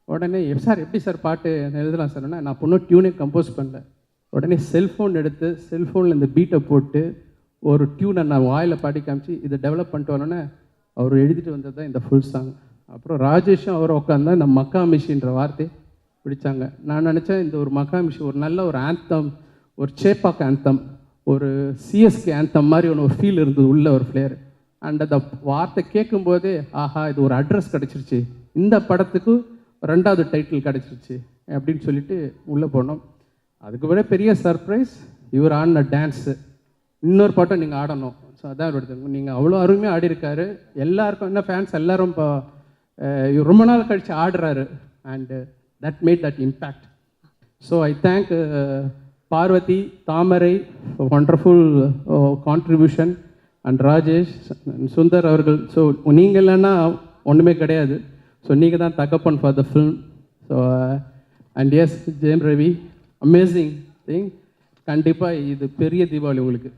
உடனே சார் எப்படி சார் பாட்டு எழுதலாம் சார்? நான் பொண்ணு டியூனே கம்போஸ் பண்ணல. உடனே செல்ஃபோன் எடுத்து செல்ஃபோனில் இந்த பீட்டை போட்டு ஒரு டியூனை நான் வாயில் பாடி காமிச்சு இதை டெவலப் பண்ணிட்டு வரணுன்னே அவர் எழுதிட்டு வந்தது தான் இந்த ஃபுல் சாங். அப்புறம் ராஜேஷும் அவர் உட்காந்தா இந்த மக்கா மிஷின்ற வார்த்தை பிடிச்சாங்க. நான் நினச்சேன் இந்த ஒரு மக்கா மிஷி ஒரு நல்ல ஒரு ஆந்தம், ஒரு சேப்பாக் ஆந்தம், ஒரு சிஎஸ்கே ஆந்தம் மாதிரி ஒன்று ஒரு ஃபீல் இருந்தது உள்ள ஒரு ஃப்ளேர். அண்ட் அந்த வார்த்தை கேட்கும்போதே ஆஹா இது ஒரு அட்ரஸ் கிடச்சிருச்சு, இந்த படத்துக்கு 2வது டைட்டில் கிடச்சிருச்சு அப்படின்னு சொல்லிட்டு உள்ளே போனோம். அதுக்கு விட பெரிய சர்ப்ரைஸ் இவர் ஆடின டான்ஸு. இன்னொரு பாட்டம் நீங்கள் ஆடணும். ஸோ அதான் எடுத்து நீங்கள் அவ்வளோ அருமையாக ஆடிருக்காரு. எல்லாருக்கும் என்ன ஃபேன்ஸ் எல்லோரும் இப்போ ரொம்ப நாள் கழித்து ஆடுறாரு. And that made that impact. So I thank Parvathi, Thamarai, wonderful contribution, and Rajesh, Sundar அவர்கள். ஸோ நீங்கள் இல்லைன்னா ஒன்றுமே கிடையாது. ஸோ நீங்கள் தான் தகப்பன் for the film. So and yes Jayam Ravi, amazing thing. கண்டிப்பாக இது பெரிய தீபாவளி உங்களுக்கு.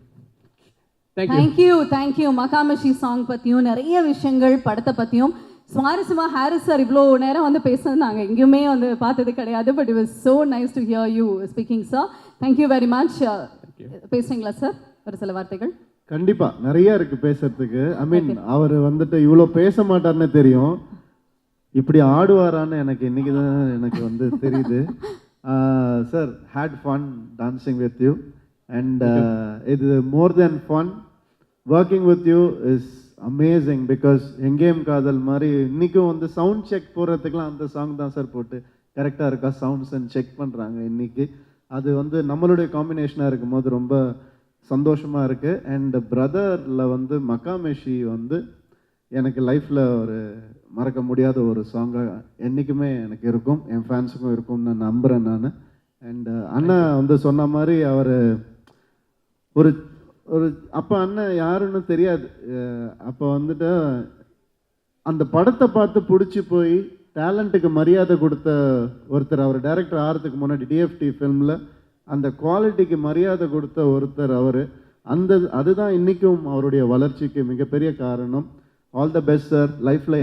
தேங்க்யூ. மகாமஷி சாங் பற்றியும் நிறைய விஷயங்கள், படத்தை பற்றியும் சுவாரஸ்யமாக ஹாரிஸ் சார் இவ்வளோ நேரம் வந்து பேசுனது நாங்கள் எங்கேயுமே வந்து பார்த்தது கிடையாது. But it was so nice to hear you speaking sir. Thank you very much. பேசுறீங்களா சார் ஒரு சில வார்த்தைகள்? கண்டிப்பா நிறைய இருக்கு பேசுறதுக்கு. ஐ மீன் அவர் வந்துட்டு இவ்வளோ பேச மாட்டார்னு தெரியும், இப்படி ஆடுவாரான்னு எனக்கு இன்னைக்கு தான் எனக்கு வந்து தெரியுது. Sir, had fun dancing with you and இது more than fun, working with you is amazing. Because Engeyum Kadhal மாதிரி இன்றைக்கும் வந்து சவுண்ட் செக் போடுறதுக்கெலாம் அந்த சாங் தான் சார் போட்டு கரெக்டாக இருக்கா சவுண்ட்ஸ் அண்ட் செக் பண்ணுறாங்க இன்றைக்கி. அது வந்து நம்மளுடைய காம்பினேஷனாக இருக்கும் போது ரொம்ப சந்தோஷமாக இருக்குது. அண்ட் பிரதரில் வந்து மகாமேஷி வந்து எனக்கு லைஃப்பில் ஒரு மறக்க முடியாத ஒரு சாங்காக என்றைக்குமே எனக்கு இருக்கும், என் ஃபேன்ஸுக்கும் இருக்கும்னு நான் நம்புகிறேன் நான். அண்ட் அண்ணன் வந்து சொன்ன மாதிரி அவர் ஒரு ஒரு அப்போ அண்ணன் யாருன்னு தெரியாது. அப்போ வந்துட்டு அந்த படத்தை பார்த்து பிடிச்சி போய் டேலண்ட்டுக்கு மரியாதை கொடுத்த ஒருத்தர் அவர். டைரக்டர் ஆகிறதுக்கு முன்னாடி டிஎஃப்டி ஃபில்மில் அந்த குவாலிட்டிக்கு மரியாதை கொடுத்த ஒருத்தர் அவர். அதுதான் இன்றைக்கும் அவருடைய வளர்ச்சிக்கு மிகப்பெரிய காரணம். ஆல் த பெஸ்ட் சார் லைஃப்பில்.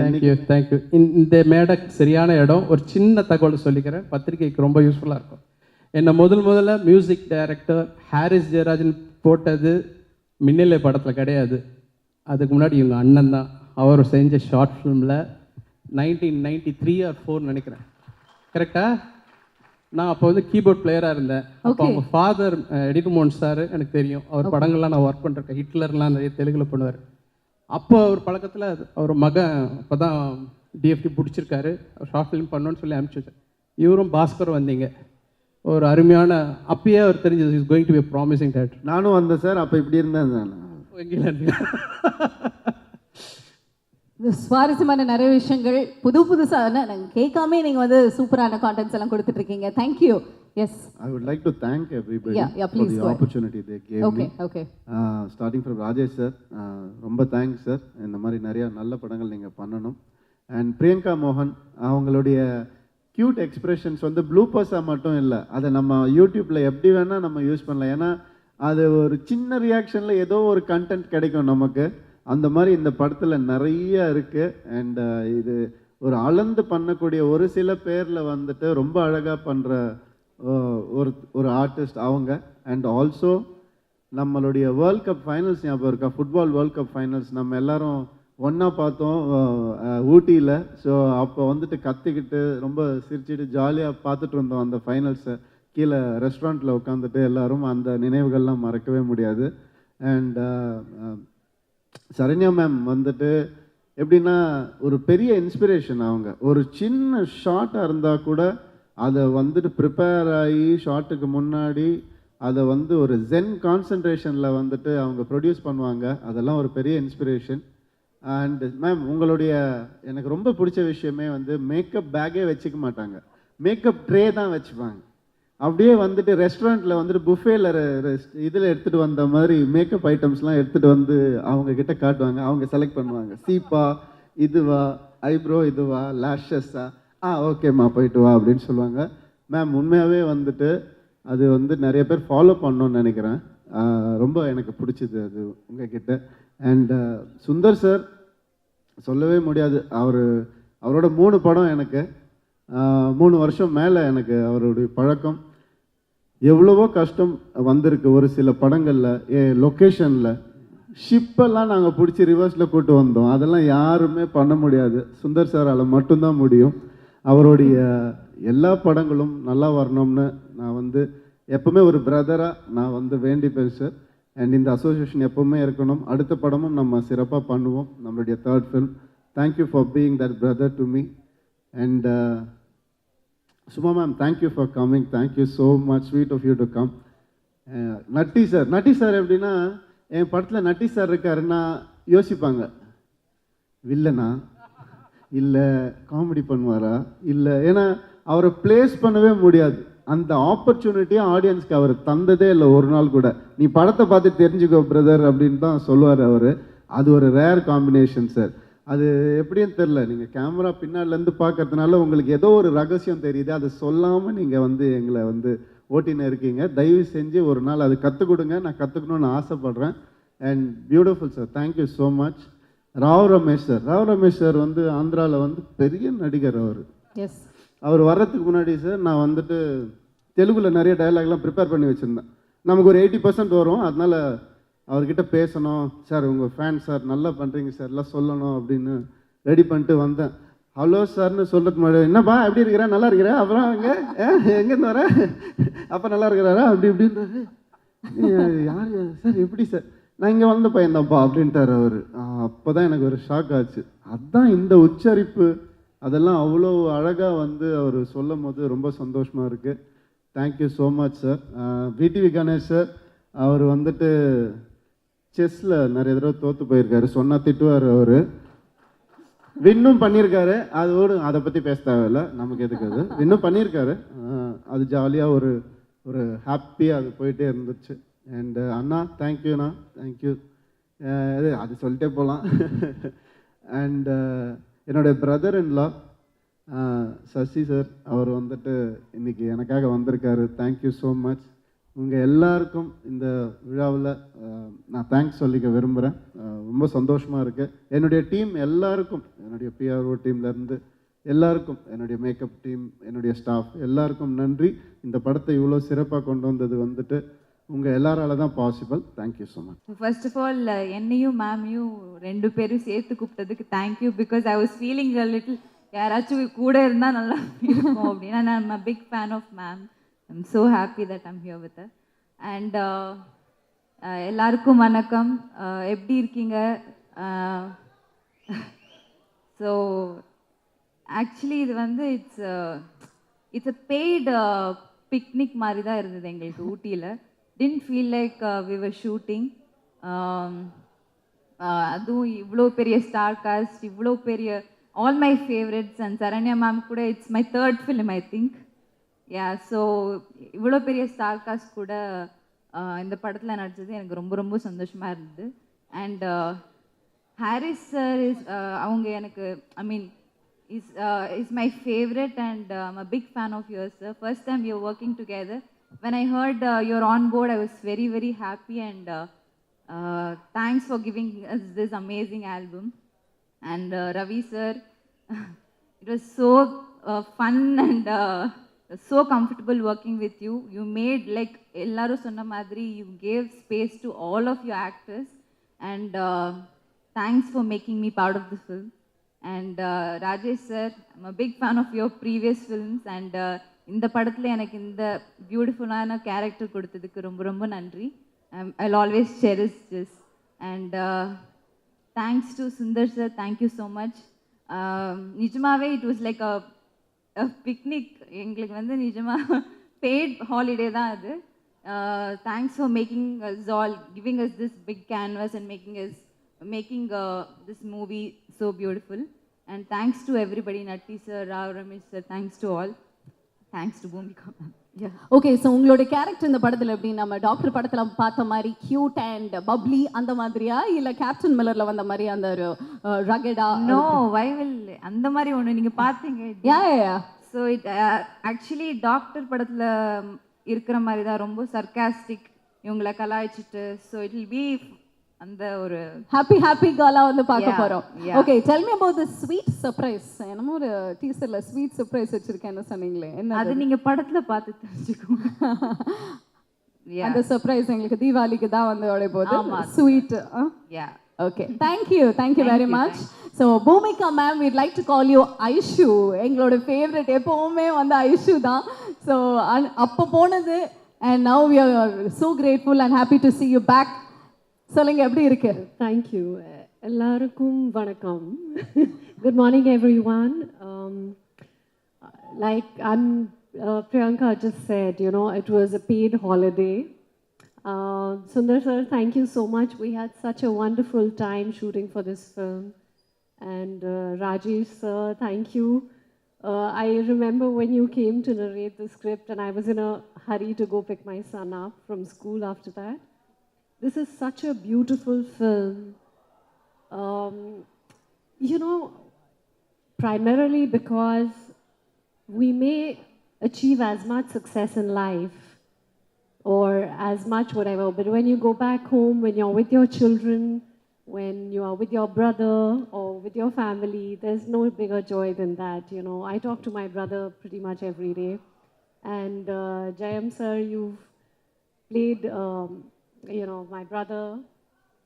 தேங்க்யூ. இந்த மேடை சரியான இடம். ஒரு சின்ன தகவல் சொல்லிக்கிறேன், பத்திரிகைக்கு ரொம்ப யூஸ்ஃபுல்லாக இருக்கும். என்னை முதல்ல மியூசிக் டைரக்டர் ஹாரிஸ் ஜெயராஜன் போட்டது மின்னலை படத்தில் கிடையாது. அதுக்கு முன்னாடி இவங்க அண்ணன் தான். அவர் செஞ்ச ஷார்ட் ஃபிலிமில் 1993 or 4 நினைக்கிறேன், கரெக்டாக. நான் அப்போ வந்து கீபோர்ட் பிளேயராக இருந்தேன். அப்போ அவங்க ஃபாதர் எடிகுமோன் சார் எனக்கு தெரியும். அவர் படங்கள்லாம் நான் ஒர்க் பண்ணுறேன். ஹிட்லர்லாம் நிறைய தெலுங்கில் பண்ணுவார். அப்போ அவர் பழக்கத்தில் அவர் மகன் அப்போ தான் டிஎஃப்டி பிடிச்சிருக்காரு, ஷார்ட் ஃபிலிம் பண்ணோன்னு சொல்லி அனுப்பிச்சி வச்சார். இவரும் பாஸ்கர் வந்தீங்க. ஒரு அருமையான அப்பயே அவர் தெரிஞ்சது is going to be promising director. நானும் வந்தேன் சார், அப்போ இப்படி இருந்தேன் நான். சுவாரஸ்யமான நிறைய விஷயங்கள் புதுசாக நாங்கள் கேட்காமே நீங்கள் வந்து சூப்பரான கான்டென்ட்ஸ் எல்லாம் கொடுத்துட்ருக்கீங்க. Thank you. Yes, I would like to thank everybody for the opportunity they gave me. Okay. Starting from Rajesh sir, ரொம்ப தேங்க்ஸ் சார். இந்த மாதிரி நிறைய நல்ல படங்கள் நீங்கள் பண்ணணும். அண்ட் பிரியங்கா மோகன், அவங்களுடைய க்யூட் எக்ஸ்பிரஷன்ஸ் வந்து ப்ளூப்பர்ஸாக மட்டும் இல்லை, அதை நம்ம யூடியூப்பில் எப்படி வேணால் நம்ம யூஸ் பண்ணலாம். ஏன்னா அது ஒரு சின்ன ரியாக்ஷனில் ஏதோ ஒரு கண்டென்ட் கிடைக்கும் நமக்கு. அந்த மாதிரி இந்த படத்தில் நிறைய இருக்குது. அண்ட் இது ஒரு அளந்து பண்ணக்கூடிய ஒரு சில பேரில் வந்துட்டு ரொம்ப அழகாக பண்ணுற ஒரு ஆர்டிஸ்ட் அவங்க. அண்ட் ஆல்சோ நம்மளுடைய வேர்ல்ட் கப் ஃபைனல்ஸ் ஞாபகம் இருக்கா? ஃபுட்பால் வேர்ல்ட் கப் ஃபைனல்ஸ் நம்ம எல்லாரும் ஒன்றா பார்த்தோம் ஊட்டியில். ஸோ அப்போ வந்துட்டு கத்திக்கிட்டு ரொம்ப சிரிச்சுட்டு ஜாலியாக பார்த்துட்டு இருந்தோம் அந்த ஃபைனல்ஸை. கீழே ரெஸ்டாரண்ட்டில் உட்காந்துட்டு எல்லாரும் அந்த நினைவுகள்லாம் மறக்கவே முடியாது. அண்ட் சரண்யா மேம் வந்துட்டு எப்படின்னா ஒரு பெரிய இன்ஸ்பிரேஷன். அவங்க ஒரு சின்ன ஷார்ட்டாக இருந்தால் கூட அதை வந்துட்டு ப்ரிப்பேர் ஆகி ஷார்ட்டுக்கு முன்னாடி அதை வந்து ஒரு ஜென் கான்சன்ட்ரேஷனில் வந்துட்டு அவங்க ப்ரொடியூஸ் பண்ணுவாங்க. அதெல்லாம் ஒரு பெரிய இன்ஸ்பிரேஷன். அண்ட் மேம், உங்களுடைய எனக்கு ரொம்ப பிடிச்ச விஷயமே வந்து மேக்கப் பேக்கே வச்சுக்க மாட்டாங்க, மேக்கப் ட்ரே தான் வச்சுப்பாங்க. அப்படியே வந்துட்டு ரெஸ்டாரண்ட்டில் வந்துட்டு புஃபேல இதில் எடுத்துகிட்டு வந்த மாதிரி மேக்கப் ஐட்டம்ஸ்லாம் எடுத்துகிட்டு வந்து அவங்க கிட்ட காட்டுவாங்க. அவங்க செலக்ட் பண்ணுவாங்க, சீப்பா இதுவா, ஐப்ரோ இதுவா, லேஷஸா, ஓகேம்மா போயிட்டு வா அப்படின்னு சொல்லுவாங்க. மேம் உண்மையாகவே வந்துட்டு அது வந்து நிறைய பேர் ஃபாலோ பண்ணணும்னு நினைக்கிறேன். ரொம்ப எனக்கு பிடிச்சிது அது உங்ககிட்ட. அண்ட் சுந்தர் சார் சொல்லவே முடியாது. அவரோட 3 படம் எனக்கு 3 வருஷம் மேலே எனக்கு அவருடைய பழக்கம். எவ்வளவோ கஷ்டம் வந்திருக்கு ஒரு சில படங்களில். லொக்கேஷனில் ஷிப்பெல்லாம் நாங்கள் பிடிச்சி ரிவர்ஸில் கூட்டு வந்தோம். அதெல்லாம் யாருமே பண்ண முடியாது, சுந்தர் சாரால் மட்டும்தான் முடியும். அவருடைய எல்லா படங்களும் நல்லா வரணும்னு நான் வந்து எப்பவுமே ஒரு பிரதராக நான் வந்து வேண்டிப்பேன் சார். அண்ட் இந்த அசோசியேஷன் எப்பவுமே இருக்கணும். அடுத்த படமும் நம்ம சிறப்பாக பண்ணுவோம், நம்மளுடைய 3rd film. Thank you for being that brother to me. And Suma ma'am, thank you for coming. Thank you so much, sweet of you to come. Natty sir எப்படின்னா, என் படத்தில் நட்டி சார் இருக்காருன்னா யோசிப்பாங்க, வில்லனா இல்லை காமெடி பண்ணுவாரா இல்லை, ஏன்னா அவரை ப்ளேஸ் பண்ணவே முடியாது. அந்த ஆப்பர்ச்சுனிட்டியை ஆடியன்ஸ்க்கு அவர் தந்ததே இல்லை ஒரு நாள் கூட. நீ படத்தை பார்த்து தெரிஞ்சுக்கோ பிரதர் அப்படின்னு தான் சொல்லுவார் அவர். அது ஒரு ரேர் காம்பினேஷன் சார். அது எப்படின்னு தெரில, நீங்கள் கேமரா பின்னாடிலேருந்து பார்க்கறதுனால உங்களுக்கு ஏதோ ஒரு ரகசியம் தெரியுது, அதை சொல்லாமல் நீங்கள் வந்து எங்களை வந்து ஓட்டின்னு இருக்கீங்க. தயவு செஞ்சு ஒரு நாள் அது கற்றுக் கொடுங்க, நான் கற்றுக்கணுன்னு ஆசைப்பட்றேன். And beautiful sir, thank you so much. Rao Ramesh sir வந்து ஆந்திராவில் வந்து பெரிய நடிகர் அவர். எஸ். அவர் வர்றதுக்கு முன்னாடி சார் நான் வந்துட்டு தெலுங்கில் நிறைய டயலாக்லாம் ப்ரிப்பேர் பண்ணி வச்சுருந்தேன். நமக்கு ஒரு 80% வரும், அதனால் அவர்கிட்ட பேசணும். சார் உங்கள் ஃபேன் சார், நல்லா பண்ணுறீங்க சார், எல்லாம் சொல்லணும் அப்படின்னு ரெடி பண்ணிட்டு வந்தேன். ஹலோ சார்னு சொல்கிறதுக்கு முன்னாடி, என்னப்பா எப்படி இருக்கிறேன், நல்லா இருக்கிறேன், அப்புறம் எங்கேருந்து வர, அப்போ நல்லா இருக்கிறாரா அப்படி இப்படின்றாரு. யார் சார், எப்படி சார், நான் இங்கே வந்த பையன்தான்ப்பா அப்படின்ட்டார் அவர். அப்போ தான் எனக்கு ஒரு ஷாக் ஆச்சு. அதுதான் இந்த உச்சரிப்பு, அதெல்லாம் அவ்வளோ அழகாக வந்து அவர் சொல்லும் போது ரொம்ப சந்தோஷமாக இருக்குது. Thank you so much sir. VTV Ganesh sir, அவர் வந்துட்டு செஸ்ஸில் நிறைய தடவை தோற்று போயிருக்காரு, சொன்னால் திட்டுவார் அவர். வின்னும் பண்ணியிருக்காரு, அதை பற்றி பேச தேவையில்லை, நமக்கு எதுக்கு அது. வின்னும் பண்ணியிருக்காரு, அது ஜாலியாக ஒரு ஒரு ஹாப்பியாக அது போயிட்டே இருந்துச்சு. அண்டு அண்ணா தேங்க்யூண்ணா, தேங்க்யூ. அது சொல்லிட்டே போகலாம். அண்ட் என்னுடைய பிரதர் இன்லா சசி சார், அவர் வந்துட்டு இன்றைக்கி எனக்காக வந்திருக்காரு. Thank you so much. உங்கள் எல்லாருக்கும் இந்த விழாவில் நான் தேங்க்ஸ் சொல்லிக்க விரும்புகிறேன். ரொம்ப சந்தோஷமாக இருக்குது. என்னுடைய டீம் எல்லாருக்கும், என்னுடைய பிஆர்ஓ டீம்லேருந்து எல்லாருக்கும், என்னுடைய மேக்கப் டீம், என்னுடைய ஸ்டாஃப் எல்லாருக்கும் நன்றி. இந்த படத்தை இவ்வளோ சிறப்பாக கொண்டு வந்தது வந்துட்டு உங்கள் எல்லாரால தான் possible. Thank you so much. First of all என்னையும் மேமையும் 2 பேரும் சேர்த்து கூப்பிட்டதுக்கு thank you. Because I was feeling a little யாராச்சும் கூட இருந்தால் நல்லா இருக்கும் அப்படின்னு. நான் I'm a big fan of ma'am. I'm so happy that I'm here with her. And எல்லாருக்கும் வணக்கம். எப்படி இருக்கீங்க? ஸோ ஆக்சுவலி இது வந்து இட்ஸ் அ பெய்டு பிக்னிக் மாதிரி தான் இருந்தது எங்களுக்கு ஊட்டியில். didn't feel like we were shooting. அதுவும் இவ்வளோ பெரிய ஸ்டார் காஸ்ட், இவ்வளோ பெரிய all my favourites. And Saranya ma'am கூட it's my 3rd film I think. Yeah, so இவ்வளோ பெரிய ஸ்டார் காஸ்ட் கூட இந்த படத்தில் நடிச்சது எனக்கு ரொம்ப ரொம்ப சந்தோஷமாக இருந்தது. அண்ட் ஹாரிஸ் சார் அவங்க எனக்கு is my favorite, and I'm a big fan of yours, sir. First time we are working together. When I heard you're on board, I was very, very happy, and thanks for giving us this amazing album. And Ravi sir, it was so fun and so comfortable working with you. You made, like ellaru sonna madri, you gave space to all of your actors, and thanks for making me part of the film. And Rajesh sir, I'm a big fan of your previous films, and இந்த படத்தில் எனக்கு இந்த பியூட்டிஃபுல்லான character கொடுத்ததுக்கு ரொம்ப ரொம்ப நன்றி. I'll always cherish this. And thanks to Sundar sir, thank you so much. நிஜமாவே it was like a picnic. எங்களுக்கு வந்து நிஜமாக paid holiday தான் அது. Thanks for making us all, giving us this big canvas and making this movie so beautiful. And thanks to everybody, Natti sir, Rao Ramesh sir, thanks to all. Thanks to Bhumika ma'am. Yeah. Okay, so உங்களோட character இந்த படத்தில் எப்படி நம்ம doctor படத்தில் பார்த்த மாதிரி cute and bubbly அந்த மாதிரியா, இல்லை கேப்டன் மில்லரில் வந்த மாதிரி அந்த ஒரு ரகடா? No, why will அந்த மாதிரி ஒன்று நீங்கள் பார்த்தீங்க? யா. ஸோ இட் ஆக்சுவலி டாக்டர் படத்தில் இருக்கிற மாதிரி தான், ரொம்ப சர்க்காஸ்டிக், இவங்களை கலாய்ச்சிட்டு. ஸோ இட் வில் பி அந்த ஒரு ஹாப்பி கேர்லா வந்து பார்க்க போறோம். yeah. Okay, tell me about the sweet surprise. என்னமோ ஒரு டீசர்ல ஸ்வீட் சர்ப்ரைஸ் வச்சிருக்கேன்னு சொன்னீங்களே, என்ன அது? நீங்க படத்துல பார்த்து தெரிஞ்சுக்கோங்க. அந்த சர்ப்ரைஸ் எங்களுக்கு தீபாவளிக்கு தான் வந்து ஓட போகுது. ஆமா, sweet. Yeah. Okay, thank you very much. So Bhumika ma'am, we'd like to call you Aishu. எங்களோட ஃபேவரட் எப்பவுமே வந்து ஐஷு தான். ஸோ அப்போ போனது, and now we are so grateful and happy to see you back. சொல்லுங்க, எப்படி இருக்கு? தேங்க்யூ. எல்லாருக்கும் வணக்கம். Good morning every one. like Priyanka just said, you know, it was a paid holiday. Sundar sir, thank you so much. We had such a wonderful time shooting for this film. And Rajesh sir, thank you. I remember when you came to narrate the script, and I was in a hurry to go pick my son up from school after that. This is such a beautiful film. You know, primarily because we may achieve as much success in life or as much whatever, but when you go back home, when you're with your children, when you are with your brother or with your family, there's no bigger joy than that. You know, I talk to my brother pretty much every day. And Jayam sir, you've played, you know, my brother.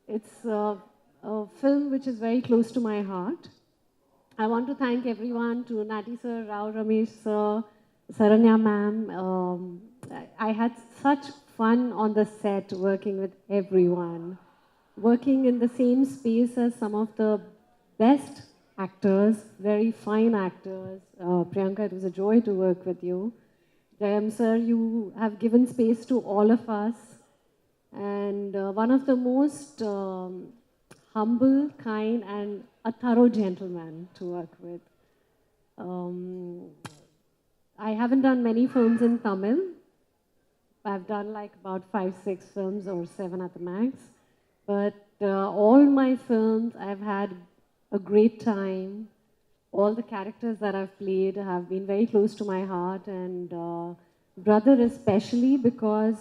It's a film which is very close to my heart. I want to thank everyone, to Nati sir, Rao Ramesh sir, Saranya ma'am. I had such fun on the set working with everyone. Working in the same space as some of the best actors, very fine actors. Priyanka, it was a joy to work with you. Jayam sir, you have given space to all of us. And one of the most humble, kind, and a thorough gentleman to work with. I haven't done many films in Tamil. I've done like about 5-6 films or 7 at the max. But all my films, I've had a great time. All the characters that I've played have been very close to my heart, and Brother especially, because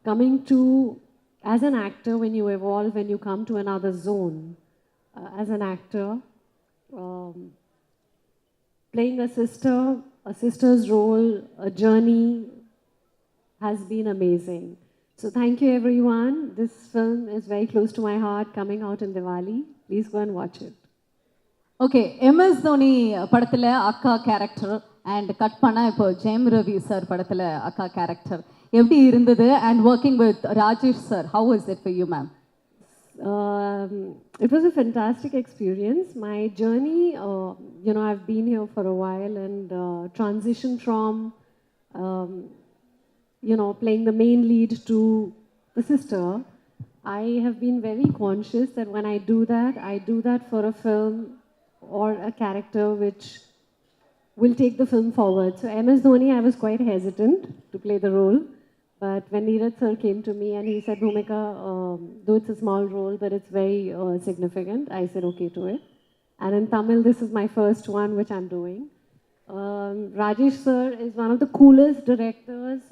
coming to, as an actor, when you evolve, when you come to another zone, as an actor, playing a sister's role, a journey, has been amazing. So thank you everyone. This film is very close to my heart, coming out in Diwali. Please go and watch it. Okay, MS Dhoni படத்தில் அக்கா character and cut பண்ணால் இப்போ Jayam Ravi sir படத்தில் அக்கா character எப்படி இருந்தது? And working with Rajesh sir, how is it for you ma'am? It was a fantastic experience. My journey, you know, I've been here for a while, and transition from, you know, playing the main lead to the sister. I have been very conscious that when I do that for a film or a character which will take the film forward. So MS Dhoni, I was quite hesitant to play the role. But when Neeraj sir came to me and he said, Bhumika, though it's a small role, but it's very significant, I said okay to it. And in Tamil, this is my first one, which I'm doing. Rajesh sir is one of the coolest directors,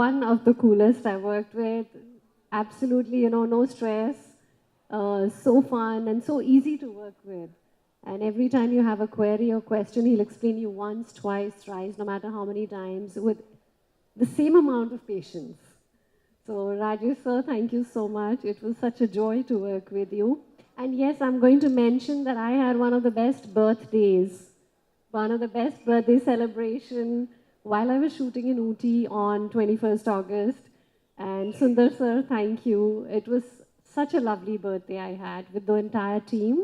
one of the coolest I worked with. Absolutely, you know, no stress, so fun and so easy to work with. And every time you have a query or question, he'll explain you once, twice, thrice, no matter how many times, with the same amount of patience. So Rajesh sir, thank you so much. It was such a joy to work with you. And yes, I'm going to mention that I had one of the best birthday celebration while I was shooting in Ooty on 21st August. And Sundar sir, thank you. It was such a lovely birthday I had with the entire team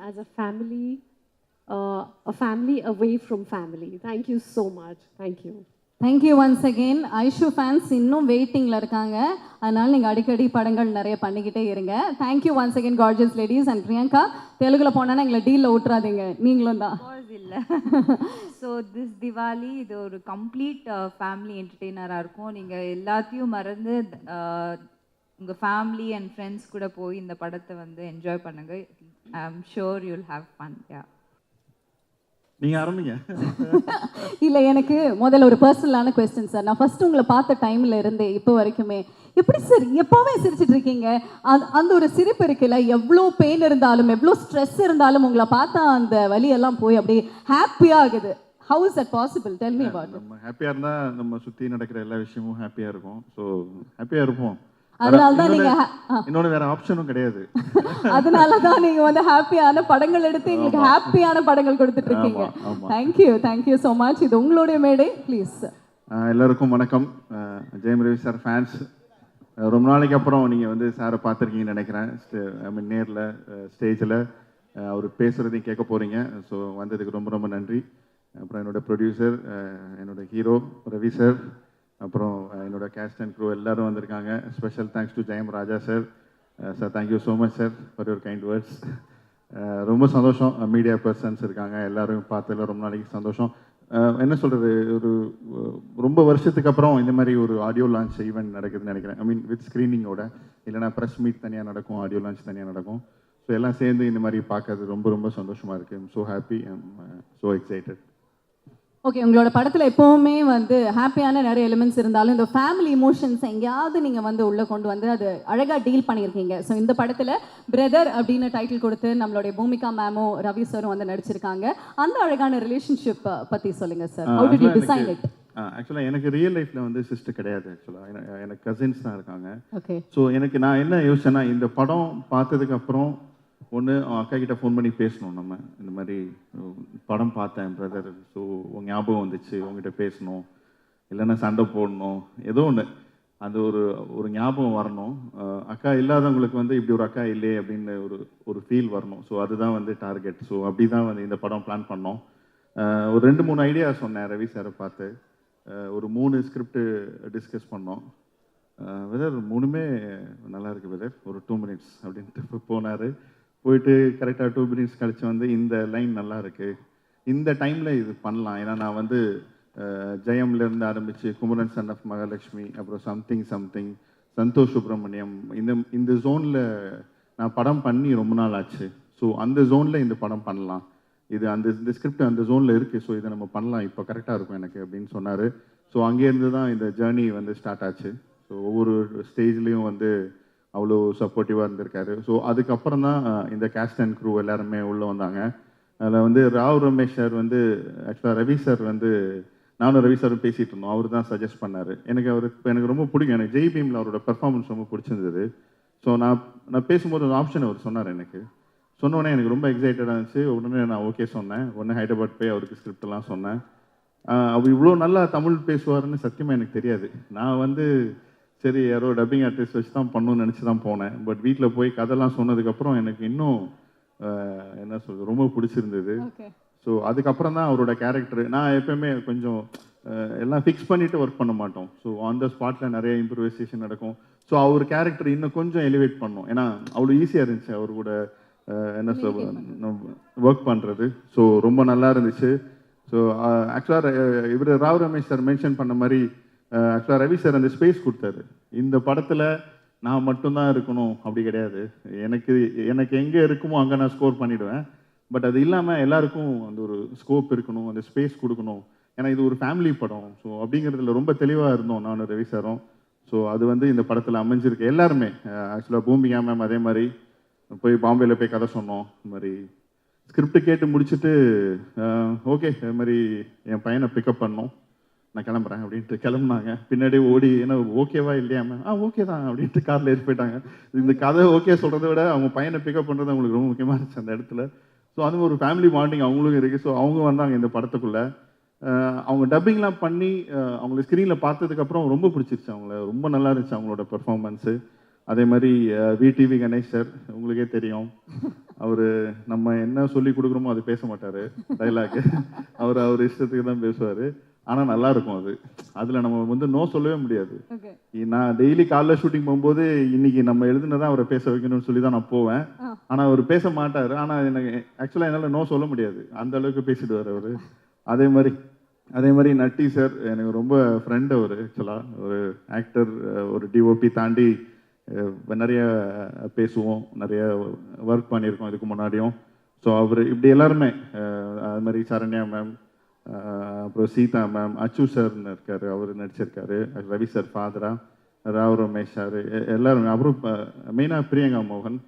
as a family away from family. Thank you so much. Thank you. Thank you once again. Aishu fans இன்னும் வெயிட்டிங்கில் இருக்காங்க, அதனால் நீங்கள் அடிக்கடி படங்கள் நிறைய பண்ணிக்கிட்டே இருங்க. Thank you once again gorgeous ladies. And Priyanka, தெலுங்குல போனால் எங்களை டீலில் விட்டுறாதீங்க, நீங்களும் தான். இல்லை. ஸோ திஸ் திவாலி இது ஒரு கம்ப்ளீட் ஃபேமிலி என்டர்டெய்னராக இருக்கும். நீங்கள் எல்லாத்தையும் மறந்து உங்கள் ஃபேமிலி அண்ட் ஃப்ரெண்ட்ஸ் கூட போய் இந்த படத்தை வந்து என்ஜாய் பண்ணுங்க. ஐ ஆம் ஷுர் யூல் ஹாவ் ஃபன். யா, நீங்கள் ஆரம்பிங்க. இல்லை, எனக்கு முதல்ல ஒரு பர்சனலான கொஸ்டின் சார். நான் ஃபர்ஸ்ட் உங்களை பார்த்த டைமில் இருந்தே இப்போ வரைக்குமே எப்படி சார் எப்போவே சிரிச்சிட்டு இருக்கீங்க? அந்த ஒரு சிரிப்பு இருக்குல்ல, எவ்வளோ பெயின் இருந்தாலும் எவ்வளோ ஸ்ட்ரெஸ் இருந்தாலும் உங்களை பார்த்தா அந்த வலியெல்லாம் போய் அப்படியே ஹாப்பியாக ஆகுது. How is that possible? Tell me about it. நம்ம ஹாப்பியாக இருந்தால் நம்ம சுற்றி நடக்கிற எல்லா விஷயமும் ஹாப்பியாக இருக்கும். ஸோ ஹாப்பியாக இருப்போம். அதனால தான் நீங்க இன்னொரு வேற ஆப்ஷனும் கிடையாது. அதனால தான் நீங்க வந்து ஹாப்பியான படங்கள் எடுத்து எங்களுக்கு ஹாப்பியான படங்கள் கொடுத்துட்டு இருக்கீங்க. Thank you so much. இது உங்களுடைய மேடை, ப்ளீஸ். எல்லாருக்கும் வணக்கம். Jayam Ravi sir fans. ரொம்ப நாளைக்கு அப்புறம் நீங்கள் வந்து சாரை பார்த்துருக்கீங்கன்னு நினைக்கிறேன். ஐ மீன் நேரில் ஸ்டேஜில் அவர் பேசுகிறதையும் கேட்க போகிறீங்க. ஸோ வந்ததுக்கு ரொம்ப ரொம்ப நன்றி. அப்புறம் என்னோட ப்ரொடியூசர், என்னோட ஹீரோ ரவி சார், அப்புறம் என்னோட கேஸ்ட் அண்ட் க்ரூ எல்லாரும் வந்திருக்காங்க. Special thanks to Jayam Raja sir. Sir thank you so much sir for your kind words. ரொம்ப சந்தோஷம், மீடியா பர்சன்ஸ் இருக்காங்க, எல்லாரும் பார்த்ததில் ரொம்ப நாளைக்கு சந்தோஷம். என்ன சொல்கிறது, ஒரு ரொம்ப வருஷத்துக்கு அப்புறம் இந்த மாதிரி ஒரு ஆடியோ லான்ச் ஈவெண்ட் நடக்குதுன்னு நினைக்கிறேன். ஐ மீன் வித் ஸ்க்ரீனிங்கோட, இல்லைனா ப்ரெஸ் மீட் தனியாக நடக்கும், ஆடியோ லான்ச் தனியாக நடக்கும். ஸோ எல்லாம் சேர்ந்து இந்த மாதிரி பார்க்கறது ரொம்ப ரொம்ப சந்தோஷமாக இருக்குது. I'm so happy, I'm so excited. Okay, உங்களோட படத்தில் எப்போவுமே வந்து ஹாப்பியான நிறைய எலிமெண்ட்ஸ் இருந்தாலும் இந்த ஃபேமிலி இமோஷன்ஸ் எங்கேயாவது நீங்கள் வந்து உள்ளே கொண்டு வந்து அது அழகாக டீல் பண்ணியிருக்கீங்க. ஸோ இந்த படத்தில் பிரதர் அப்படின்னு டைட்டில் கொடுத்து நம்மளுடைய பூமிகா மேமும் ரவி சாரும் வந்து நடிச்சிருக்காங்க. அந்த அழகான ரிலேஷன்ஷிப் பற்றி சொல்லுங்கள் sir. How did you design it? ஆக்சுவலாக எனக்கு ரியல் லைஃப்பில் வந்து சிஸ்டர் கிடையாது. ஆக்சுவலாக எனக்கு கசின்ஸ் தான் இருக்காங்க. ஓகே. ஸோ எனக்கு நான் என்ன யோசிச்சேன்னா, இந்த படம் பார்த்ததுக்கப்புறம் ஒன்று அக்கா கிட்ட ஃபோன் பண்ணி பேசணும். நம்ம இந்த மாதிரி படம் பார்த்தேன் பிரதர், ஸோ உங்கள் ஞாபகம் வந்துச்சு, உங்ககிட்ட பேசணும், இல்லைன்னா சண்டை போடணும், ஏதோ ஒன்று அந்த ஒரு ஞாபகம் வரணும். அக்கா இல்லாதவங்களுக்கு வந்து இப்படி ஒரு அக்கா இல்லையே அப்படின்னு ஒரு ஃபீல் வரணும். ஸோ அதுதான் வந்து டார்கெட். ஸோ அப்படி தான் வந்து இந்த படம் பிளான் பண்ணோம். ஒரு 2-3 ஐடியா சொன்னேன் ரவி சாரை பார்த்து. ஒரு 3 ஸ்கிரிப்ட் டிஸ்கஸ் பண்ணோம். வெதர் 3மே நல்லா இருக்குது வெதர், ஒரு 2 minutes அப்படின்ட்டு போனார். போயிட்டு கரெக்டாக 2 minutes கழிச்சு வந்து இந்த லைன் நல்லா இருக்குது, இந்த டைமில் இது பண்ணலாம். ஏன்னா நான் வந்து ஜெயம்லேருந்து ஆரம்பித்து குமரன் சன் ஆஃப் மகாலட்சுமி, அப்புறம் சம்திங் சந்தோஷ் சுப்ரமணியம், இந்த ஜோனில் நான் படம் பண்ணி ரொம்ப நாள் ஆச்சு. ஸோ அந்த ஜோனில் இந்த படம் பண்ணலாம், இது இந்த ஸ்கிரிப்ட் அந்த ஜோனில் இருக்குது, ஸோ இதை நம்ம பண்ணலாம், இப்போ கரெக்டாக இருக்கும் எனக்கு அப்படின்னு சொன்னார். ஸோ அங்கேருந்து தான் இந்த ஜேர்னி வந்து ஸ்டார்ட் ஆச்சு. ஸோ ஒவ்வொரு ஸ்டேஜ்லேயும் வந்து அவ்வளோ சப்போர்ட்டிவாக இருந்திருக்காரு. ஸோ அதுக்கப்புறம் தான் இந்த கேஸ்ட் அண்ட் க்ரூ எல்லாருமே உள்ளே வந்தாங்க. அதில் வந்து ராவ் ரமேஷ் சார் வந்து ஆக்சுவலாக ரவி சார் வந்து நானும் ரவி சாரும் பேசிகிட்டு இருந்தோம். அவர் தான் சஜஸ்ட் பண்ணார். எனக்கு ரொம்ப பிடிக்கும், எனக்கு ஜெய் பீமில் அவரோட பெர்ஃபார்மன்ஸ் ரொம்ப பிடிச்சிருந்தது. ஸோ நான் பேசும்போது ஒரு ஆப்ஷன் அவர் சொன்னார். எனக்கு சொன்னோடனே எனக்கு ரொம்ப எக்ஸைட்டடாக இருந்துச்சு. உடனே நான் ஓகே சொன்னேன். உடனே ஹைதராபாத் போய் அவருக்கு ஸ்கிரிப்டெல்லாம் சொன்னேன். அவர் இவ்வளோ நல்லா தமிழ் பேசுவார்னு சத்தியமாக எனக்கு தெரியாது. நான் வந்து சரி யாரோ டப்பிங் ஆர்டிஸ்ட் வச்சு தான் பண்ணணும்னு நினச்சி தான் போனேன். பட் வீட்டில் போய் கதைலாம் சொன்னதுக்கப்புறம் எனக்கு இன்னும் என்ன சொல்கிறது ரொம்ப பிடிச்சிருந்தது. ஸோ அதுக்கப்புறம் தான் அவரோட கேரக்டர், நான் எப்போயுமே கொஞ்சம் எல்லாம் ஃபிக்ஸ் பண்ணிவிட்டு ஒர்க் பண்ண மாட்டோம். ஸோ ஆன் த ஸ்பாட்டில் நிறைய இம்ப்ரூவைசேஷன் நடக்கும். ஸோ அவர் கேரக்டர் இன்னும் கொஞ்சம் எலிவேட் பண்ணோம். ஏன்னா அவ்வளோ ஈஸியாக இருந்துச்சு அவர் கூட என்ன சொல் ஒர்க் பண்ணுறது. ஸோ ரொம்ப நல்லா இருந்துச்சு. ஸோ ஆக்சுவலாக இவர் ராவ் ரமேஷ் சார் மென்ஷன் பண்ண மாதிரி ஆக்சுவலாக ரவி சார் அந்த ஸ்பேஸ் கொடுத்தாரு. இந்த படத்தில் நான் மட்டும்தான் இருக்கணும் அப்படி கிடையாது, எனக்கு எங்கே இருக்குமோ அங்கே நான் ஸ்கோர் பண்ணிவிடுவேன். பட் அது இல்லாமல் எல்லாருக்கும் அந்த ஒரு ஸ்கோப் இருக்கணும், அந்த ஸ்பேஸ் கொடுக்கணும். ஏன்னா இது ஒரு ஃபேமிலி படம். ஸோ அப்படிங்கிறதுல ரொம்ப தெளிவாக இருந்தோம் நானும் ரவி சாரும். ஸோ அது வந்து இந்த படத்தில் அமைஞ்சிருக்கு. எல்லாருமே ஆக்சுவலாக பூமிகா மேம் அதே மாதிரி போய் பாம்பேயில் போய் கதை சொன்னோம். இந்த மாதிரி ஸ்கிரிப்ட் கேட்டு முடிச்சுட்டு ஓகே இது மாதிரி என் பையனை பிக்கப் பண்ணோம், நான் கிளம்புறேன் அப்படின்ட்டு கிளம்புனாங்க. பின்னாடி ஓடி ஏன்னா ஓகேவா இல்லையாம ஓகே தான் அப்படின்ட்டு காரில் ஏறி போயிட்டாங்க. இந்த கதை ஓகே சொல்கிறத விட அவங்க பையனை பிக்கப் பண்ணுறது அவங்களுக்கு ரொம்ப முக்கியமாக இருந்துச்சு அந்த இடத்துல. ஸோ அது ஒரு ஃபேமிலி பாண்டிங் அவங்களுக்கும் இருக்குது. ஸோ அவங்க வந்தாங்க இந்த படத்துக்குள்ளே. அவங்க டப்பிங்லாம் பண்ணி அவங்களை ஸ்க்ரீனில் பார்த்ததுக்கப்புறம் ரொம்ப பிடிச்சிருச்சு அவங்கள, ரொம்ப நல்லா இருந்துச்சு அவங்களோட பெர்ஃபார்மன்ஸு. அதே மாதிரி விடிவி கணேஷ் சார் உங்களுக்கே தெரியும், அவர் நம்ம என்ன சொல்லி கொடுக்குறோமோ அது பேச மாட்டார் டைலாக், அவர் இஷ்டத்துக்கு தான் பேசுவார். ஆனால் நல்லா இருக்கும் அதில் நம்ம வந்து நோ சொல்லவே முடியாது. நான் டெய்லி காலைல ஷூட்டிங் போகும்போது இன்னைக்கு நம்ம எழுதுனதான் அவரை பேச வைக்கணும்னு சொல்லி தான் நான் போவேன். ஆனால் அவர் பேச மாட்டார். ஆனால் எனக்கு ஆக்சுவலாக என்னால் நோ சொல்ல முடியாது, அந்த அளவுக்கு பேசிடுவார் அவர். அதே மாதிரி நட்டி சார் எனக்கு ரொம்ப ஃப்ரெண்ட். அவர் ஆக்சுவலாக ஒரு ஆக்டர், ஒரு டிஓபி தாண்டி நிறைய பேசுவோம், நிறைய ஒர்க் பண்ணியிருக்கோம் இதுக்கு முன்னாடியும். ஸோ அவர் இப்படி எல்லாருமே அது மாதிரி சரண்யா மேம், அப்புறம் சீதா மேம், அச்சு சார்னு இருக்கார், அவர் நடிச்சிருக்காரு, ரவி சார் ஃபாதரா, ராவ் ரமேஷ் சார் எல்லாருமே. அப்புறம் மெயினாக பிரியங்கா மோகன்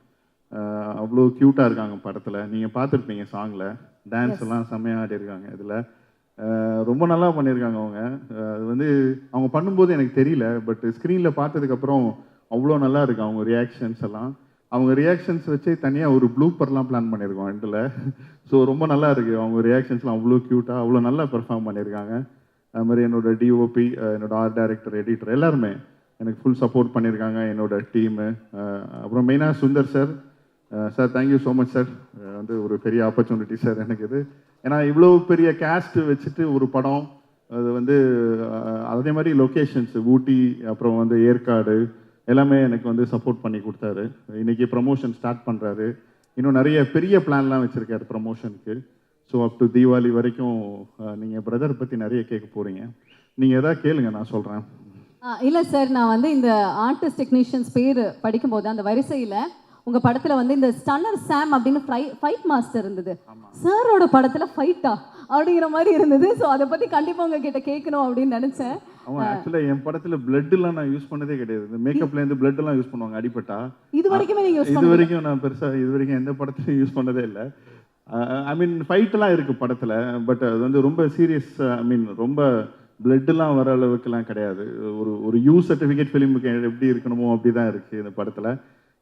அவ்வளோ க்யூட்டாக இருக்காங்க படத்தில். நீங்கள் பார்த்துருப்பீங்க சாங்கில் டான்ஸ் எல்லாம் செம்மையாக ஆடி இருக்காங்க. இதில் ரொம்ப நல்லா பண்ணியிருக்காங்க அவங்க. அது வந்து அவங்க பண்ணும்போது எனக்கு தெரியல, பட் ஸ்க்ரீனில் பார்த்ததுக்கப்புறம் அவ்வளோ நல்லா இருக்கு அவங்க ரியாக்ஷன்ஸ் எல்லாம். அவங்க ரியாக்ஷன்ஸ் வச்சு தனியாக ஒரு ப்ளூப்பர்லாம் பிளான் பண்ணியிருக்கோம் எண்டில். ஸோ ரொம்ப நல்லா இருக்குது அவங்க ரியாக்ஷன்ஸ்லாம் அவ்வளோ க்யூட்டாக அவ்வளோ நல்லா பெர்ஃபார்ம் பண்ணியிருக்காங்க. அது மாதிரி என்னோட டிஓபி, என்னோட ஆர்ட் டைரக்டர், எடிட்டர் எல்லாருமே எனக்கு ஃபுல் சப்போர்ட் பண்ணியிருக்காங்க, என்னோட டீமு. அப்புறம் மெயினாக Sundar sir, sir thank you so much sir. வந்து ஒரு பெரிய ஆப்பர்ச்சுனிட்டி சார் எனக்கு இது. ஏன்னா இவ்வளோ பெரிய கேஸ்ட் வச்சுட்டு ஒரு படம், அது வந்து அதே மாதிரி லொக்கேஷன்ஸ் ஊட்டி, அப்புறம் வந்து ஏற்காடு எல்லாமே எனக்கு வந்து சப்போர்ட் பண்ணி கொடுத்தாரு. இன்னைக்கு ப்ரமோஷன் ஸ்டார்ட் பண்ணுறாரு. இன்னும் நிறைய பெரிய பிளான்லாம் வச்சுருக்காரு ப்ரமோஷனுக்கு. ஸோ அப் டு தீபாவளி வரைக்கும் நீங்கள் பிரதர் பற்றி நிறைய கேட்க போகிறீங்க. நீங்கள் எதாவது கேளுங்க, நான் சொல்கிறேன். இல்லை சார், நான் வந்து இந்த ஆர்டிஸ்ட் டெக்னீஷியன்ஸ் பேர் படிக்கும்போது அந்த வரிசையில் உங்கள் படத்தில் வந்து இந்த ஸ்டன்னர் சாம் அப்படின்னு ஃபைட் மாஸ்டர் இருந்தது. சாரோட படத்தில் ஃபைட்டா அப்படிங்கிற மாதிரி இருந்தது. ஸோ அதை பற்றி கண்டிப்பாக உங்ககிட்ட கேட்கணும் அப்படின்னு நினச்சேன். அவன் ஆக்சுவலாக என் படத்தில் பிளட்லாம் நான் யூஸ் பண்ணதே கிடையாது. இந்த மேக்கப்லேருந்து பிளட்லாம் யூஸ் பண்ணுவாங்க அடிப்பட்டா. இது வரைக்குமே நீங்கள் இது வரைக்கும் நான் பெருசாக இது வரைக்கும் எந்த படத்துலையும் யூஸ் பண்ணதே இல்லை. ஐ மீன் ஃபைட்டெல்லாம் இருக்குது படத்தில், பட் அது வந்து ரொம்ப சீரியஸ், ஐ மீன் ரொம்ப பிளட்டெலாம் வர அளவுக்குலாம் கிடையாது. ஒரு யூ சர்டிஃபிகேட் ஃபிலிமுக்கு எப்படி இருக்கணுமோ அப்படி தான் இருக்குது இந்த படத்தில்.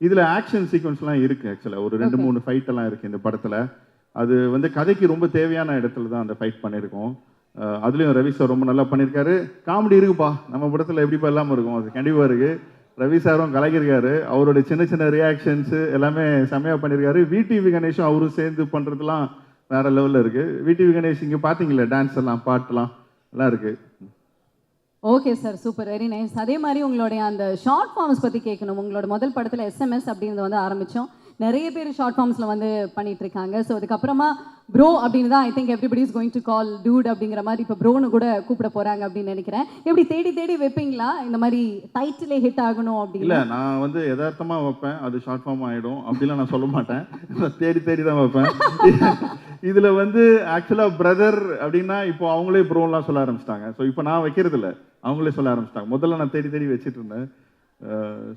இதில் ஆக்ஷன் சீக்வன்ஸ்லாம் இருக்குது. ஆக்சுவலாக ஒரு 2-3 ஃபைட்டெல்லாம் இருக்குது இந்த படத்தில். அது வந்து கதைக்கு ரொம்ப தேவையான இடத்துல தான் அந்த ஃபைட் பண்ணியிருக்கோம். அதுலேயும் ரவி சார் ரொம்ப நல்லா பண்ணியிருக்காரு. காமெடி இருக்குப்பா நம்ம படத்தில், எப்படிப்பா இல்லாமல் இருக்கும், அது கண்டிப்பாக இருக்குது. ரவி சாரும் கலக்கியிருக்காரு. அவரோட சின்ன சின்ன ரியாக்ஷன்ஸு எல்லாமே செம்மையாக பண்ணியிருக்காரு. விடிவி கணேஷும் அவரும் சேர்ந்து பண்ணுறதுலாம் வேறு லெவலில் இருக்குது. விடிவி கணேஷ் இங்கே பார்த்தீங்களா, டான்ஸ் எல்லாம் பாட்டெலாம் எல்லாம் இருக்குது. Okay sir, super, very nice. அதே மாதிரி உங்களுடைய அந்த ஷார்ட் ஃபார்ம்ஸ் பற்றி கேட்கணும். உங்களோட முதல் படத்தில் SMS அப்படிங்கிறது வந்து ஆரம்பித்தோம். நிறைய பேர் ஷார்ட் ஃபார்ம்ஸில் வந்து பண்ணிட்டு இருக்காங்க. ஸோ அதுக்கப்புறமா ப்ரோ அப்படின்னு தான் I think everybody is going to call dude அப்படிங்கிற மாதிரி இப்போ ப்ரோன்னு கூட கூப்பிட போகிறாங்க அப்படின்னு நினைக்கிறேன். எப்படி தேடி தேடி வைப்பீங்களா இந்த மாதிரி டைட்டிலே ஹிட் ஆகணும் அப்படின்னு? இல்லை, நான் வந்து யதார்த்தமாக வைப்பேன், அது ஷார்ட் ஃபார்ம் ஆகிடும் அப்படிலாம் நான் சொல்ல மாட்டேன். நான் தேடி தேடி தான் வைப்பேன். இதில் வந்து ஆக்சுவலாக பிரதர் அப்படின்னா இப்போ அவங்களே ப்ரோலாம் சொல்ல ஆரம்பிச்சிட்டாங்க. ஸோ இப்போ நான் வைக்கிறது இல்லை, அவங்களே சொல்ல ஆரம்பிச்சிட்டாங்க. முதல்ல நான் தேடி தேடி வச்சுட்டு இருந்தேன்.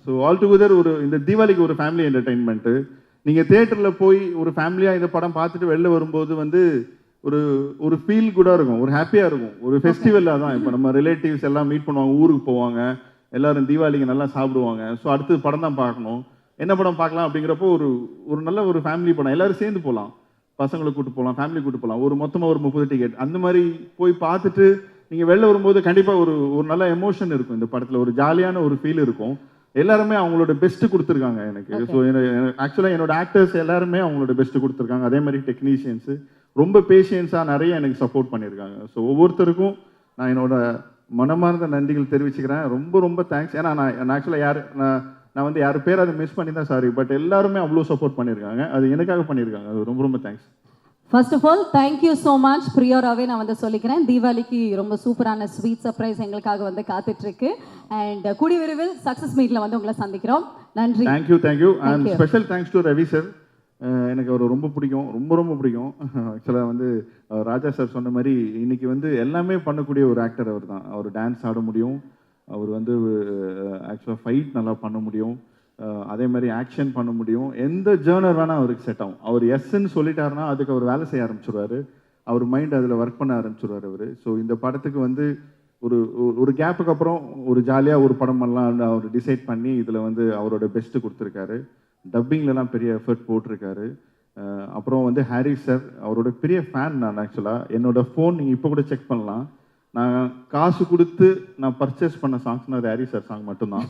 ஸோ ஆல் டுகெதர் ஒரு இந்த தீபாவளிக்கு ஒரு ஃபேமிலி என்டர்டெயின்மெண்ட்டு. நீங்கள் தேட்டரில் போய் ஒரு ஃபேமிலியாக இந்த படம் பார்த்துட்டு வெளில வரும்போது வந்து ஒரு ஃபீல் கூட இருக்கும், ஒரு ஹாப்பியாக இருக்கும், ஒரு ஃபெஸ்டிவலாக தான். இப்போ நம்ம ரிலேட்டிவ்ஸ் எல்லாம் மீட் பண்ணுவாங்க, ஊருக்கு போவாங்க, எல்லோரும் தீபாவளிக்கு நல்லா சாப்பிடுவாங்க. ஸோ அடுத்து படம் தான் பார்க்கணும், என்ன படம் பார்க்கலாம் அப்படிங்கிறப்போ ஒரு நல்ல ஒரு ஃபேமிலி படம், எல்லோரும் சேர்ந்து போகலாம், பசங்களை கூப்பிட்டு போகலாம், ஃபேமிலி கூப்பிட்டு போகலாம். மொத்தமாக ஒரு 30 டிக்கெட் அந்த மாதிரி போய் பார்த்துட்டு நீங்கள் வெளில வரும்போது கண்டிப்பாக ஒரு நல்ல எமோஷன் இருக்கும் இந்த படத்தில். ஒரு ஜாலியான ஒரு ஃபீல் இருக்கும். எல்லாருமே அவங்களோட பெஸ்ட்டு கொடுத்துருக்காங்க எனக்கு. ஸோ ஆக்சுவலாக என்னோட ஆக்டர்ஸ் எல்லாருமே அவங்களோட பெஸ்ட்டு கொடுத்துருக்காங்க. அதே மாதிரி டெக்னீஷியன்ஸு ரொம்ப பேஷியன்ஸாக நிறைய எனக்கு சப்போர்ட் பண்ணியிருக்காங்க. ஸோ ஒவ்வொருத்தருக்கும் நான் என்னோட மனமார்ந்த நன்றிகள் தெரிவிச்சுக்கிறேன். ரொம்ப ரொம்ப தேங்க்ஸ். ஏன்னா நான் ஆக்சுவலாக நான் வந்து யார் பேர் அதை மிஸ் பண்ணி தான் சாரி, பட் எல்லாருமே அவ்வளோ சப்போர்ட் பண்ணியிருக்காங்க. அது எனக்காக பண்ணியிருக்காங்க. அது ரொம்ப ரொம்ப thanks. First of all thank you so much. பிரியோராவே நான் வந்து சொல்லிக்கிறேன், தீபாவளிக்கு ரொம்ப சூப்பரான ஸ்வீட் சர்ப்ரைஸ் எங்களுக்காக வந்து காத்துட்ருக்கு. அண்ட் கூடிய விரைவில் சக்ஸஸ் மீட்டில் வந்து உங்களை சந்திக்கிறோம். நன்றி. Thank you. And special thanks to Ravi sir. எனக்கு அவர் ரொம்ப பிடிக்கும், ரொம்ப பிடிக்கும். ஆக்சுவலாக வந்து ராஜா சார் சொன்ன மாதிரி இன்னைக்கு வந்து எல்லாமே பண்ணக்கூடிய ஒரு ஆக்டர் அவர் தான். அவர் டான்ஸ் ஆட முடியும், அவர் வந்து ஆக்சுவலாக ஃபைட் நல்லா பண்ண முடியும், அதே மாதிரி ஆக்ஷன் பண்ண முடியும். எந்த ஜேர்னர் வேணால் அவருக்கு செட் ஆகும். அவர் எஸ்ன்னு சொல்லிட்டாருன்னா அதுக்கு அவர் வேலை செய்ய ஆரம்பிச்சிடுவார். அவர் மைண்ட் அதில் ஒர்க் பண்ண ஆரம்பிச்சிடுவார் அவர். ஸோ இந்த படத்துக்கு வந்து ஒரு கேப்புக்கு அப்புறம் ஒரு ஜாலியாக ஒரு படம் பண்ணலாம் அவர் டிசைட் பண்ணி இதில் வந்து அவரோட பெஸ்ட்டு கொடுத்துருக்காரு. டப்பிங்லலாம் பெரிய எஃபர்ட் போட்டிருக்காரு. அப்புறம் வந்து ஹாரிஸ் சார், அவரோட பெரிய ஃபேன் நான். ஆக்சுவலாக என்னோட ஃபோன் நீங்கள் இப்போ கூட செக் பண்ணலாம், நான் காசு கொடுத்து நான் பர்ச்சேஸ் பண்ண சாங்ஸ்னால் அது ஹாரிஸ் சார் சாங் மட்டும்தான்.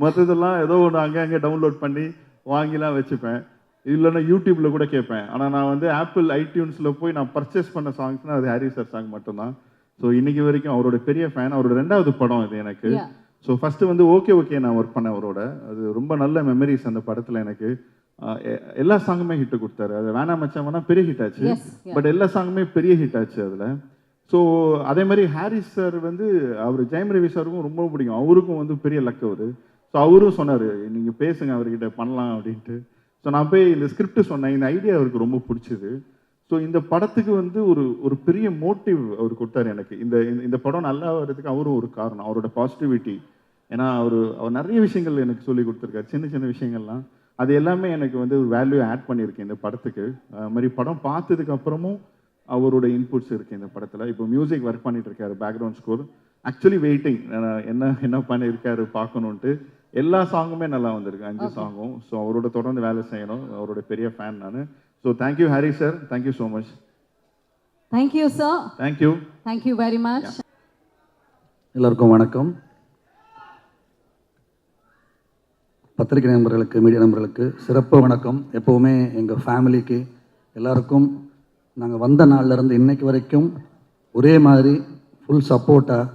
மற்றதெல்லாம் ஏதோ ஒன்று அங்கே டவுன்லோட் பண்ணி வாங்கிலாம் வச்சுப்பேன், இல்லைன்னா யூடியூப்பில் கூட கேட்பேன். ஆனால் நான் வந்து ஆப்பிள் ஐடியூன்ஸில் போய் நான் பர்ச்சேஸ் பண்ண சாங்ஸ்னால் அது ஹாரிஸ் சார் சாங் மட்டும்தான். ஸோ இன்னைக்கு வரைக்கும் அவரோட பெரிய ஃபேன். அவரோட 2வது படம் இது எனக்கு. ஸோ ஃபஸ்ட்டு வந்து ஓகே நான் ஒர்க் பண்ணேன் அவரோட. அது ரொம்ப நல்ல மெமரிஸ் அந்த படத்தில் எனக்கு. எல்லா சாங்குமே ஹிட்டு கொடுத்தாரு. அது வேணாம் மச்சான் வேணா பெரிய ஹிட் ஆச்சு, பட் எல்லா சாங்குமே பெரிய ஹிட் ஆச்சு அதில். ஸோ அதே மாதிரி ஹாரிஸ் சார் வந்து அவர் ஜெயம் ரவி சாருக்கும் ரொம்ப பிடிக்கும். அவருக்கும் வந்து பெரிய லக் அவர். ஸோ அவரும் சொன்னார் நீங்கள் பேசுங்க அவர்கிட்ட பண்ணலாம் அப்படின்ட்டு. ஸோ நான் போய் இந்த ஸ்கிரிப்ட் சொன்னேன், இந்த ஐடியா அவருக்கு ரொம்ப பிடிச்சிது. ஸோ இந்த படத்துக்கு வந்து ஒரு பெரிய மோட்டிவ் அவர் கொடுத்தாரு எனக்கு. இந்த படம் நல்லா வர்றதுக்கு அவரும் ஒரு காரணம், அவரோட பாசிட்டிவிட்டி. ஏன்னா அவர் நிறைய விஷயங்கள் எனக்கு சொல்லி கொடுத்துருக்காரு, சின்ன சின்ன விஷயங்கள்லாம். அது எல்லாமே எனக்கு வந்து ஒரு வேல்யூ ஆட் பண்ணியிருக்கேன் இந்த படத்துக்கு. அது மாதிரி படம் பார்த்ததுக்கு அப்புறமும் அவரோட இன்புட்ஸ் இருக்குது இந்த படத்தில். இப்போ மியூசிக் ஒர்க் பண்ணிட்டு இருக்காரு, பேக்ரவுண்ட் ஸ்கோர். ஆக்சுவலி வெயிட்டிங் என்ன பண்ணியிருக்காரு பார்க்கணுன்ட்டு. எல்லா சாங்குமே நல்லா வந்திருக்கு, 5 சாங்கும். ஸோ அவரோட தொடர்ந்து வேலை செய்யணும், அவரோட பெரிய ஃபேன் நான். So thank you Harry sir, thank you so much. Thank you sir. Thank you very much. எல்லாருக்கும் வணக்கம். பத்திரிகை நண்பர்களுக்கு, மீடியா நண்பர்களுக்கு சிறப்பு வணக்கம். எப்போவுமே எங்கள் ஃபேமிலிக்கு எல்லாருக்கும் நாங்கள் வந்த நாள்லேருந்து இன்னைக்கு வரைக்கும் ஒரே மாதிரி ஃபுல் சப்போர்ட்டாக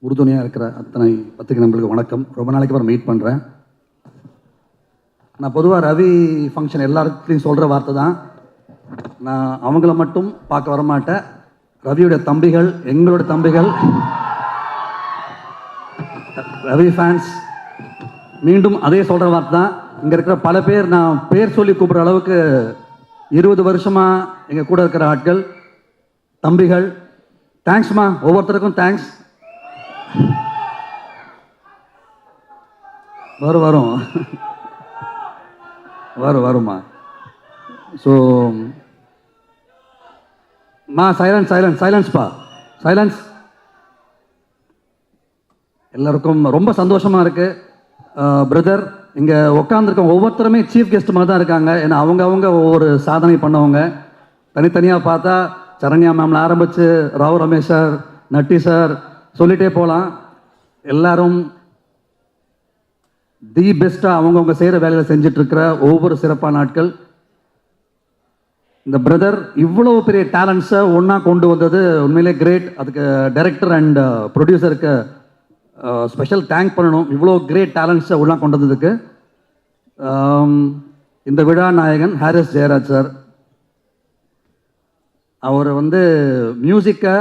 உறுதுணையாக இருக்கிற அத்தனை பத்திரிகை நண்பர்களுக்கு வணக்கம். ரொம்ப நாளைக்கு அப்புறம் மீட் பண்ணுறேன். நான் பொதுவாக ரவி ஃபங்க்ஷன் எல்லாருக்கையும் சொல்கிற வார்த்தை தான், நான் அவங்கள மட்டும் பார்க்க வரமாட்டேன். ரவியோட தம்பிகள், எங்களோட தம்பிகள், ரவி ஃபேன்ஸ் மீண்டும் அதே சொல்கிற வார்த்தை தான். இங்கே இருக்கிற பல பேர் நான் பேர் சொல்லி கூப்பிட்ற அளவுக்கு 20 வருஷமாக எங்கள் கூட இருக்கிற ஆட்கள், தம்பிகள், தேங்க்ஸ்மா, ஒவ்வொருத்தருக்கும் தேங்க்ஸ். வரும் வருமா. ஸோ சைலன்ஸ்ப்பா, சைலன்ஸ். எல்லாருக்கும் ரொம்ப சந்தோஷமாக இருக்குது. பிரதர், இங்கே உட்காந்துருக்கவங்க ஒவ்வொருத்தருமே சீஃப் கெஸ்ட் மாதிரி தான் இருக்காங்க. ஏன்னா அவங்க ஒவ்வொரு சாதனை பண்ணவங்க. தனித்தனியாக பார்த்தா சரண்யா மேம்ல ஆரம்பித்து ராவ் ரமேஷ் சார், நட்டி சார் சொல்லிகிட்டே போகலாம். எல்லாரும் தி பெஸ்ட்டாக அவங்கவுங்க செய்கிற வேலையில் செஞ்சிட்ருக்கிற ஒவ்வொரு சிறப்பான நாட்கள். இந்த பிரதர் இவ்வளோ பெரிய டேலண்ட்ஸை ஒன்றா கொண்டு வந்தது உண்மையிலே கிரேட். அதுக்கு டைரக்டர் அண்ட் ப்ரொடியூசருக்கு ஸ்பெஷல் தேங்க் பண்ணணும். இவ்வளோ கிரேட் டேலண்ட்ஸை ஒன்றா கொண்டு வந்ததுக்கு. இந்த விழா நாயகன் ஹாரிஸ் ஜெயராஜ் சார், அவர் மியூசிக்கை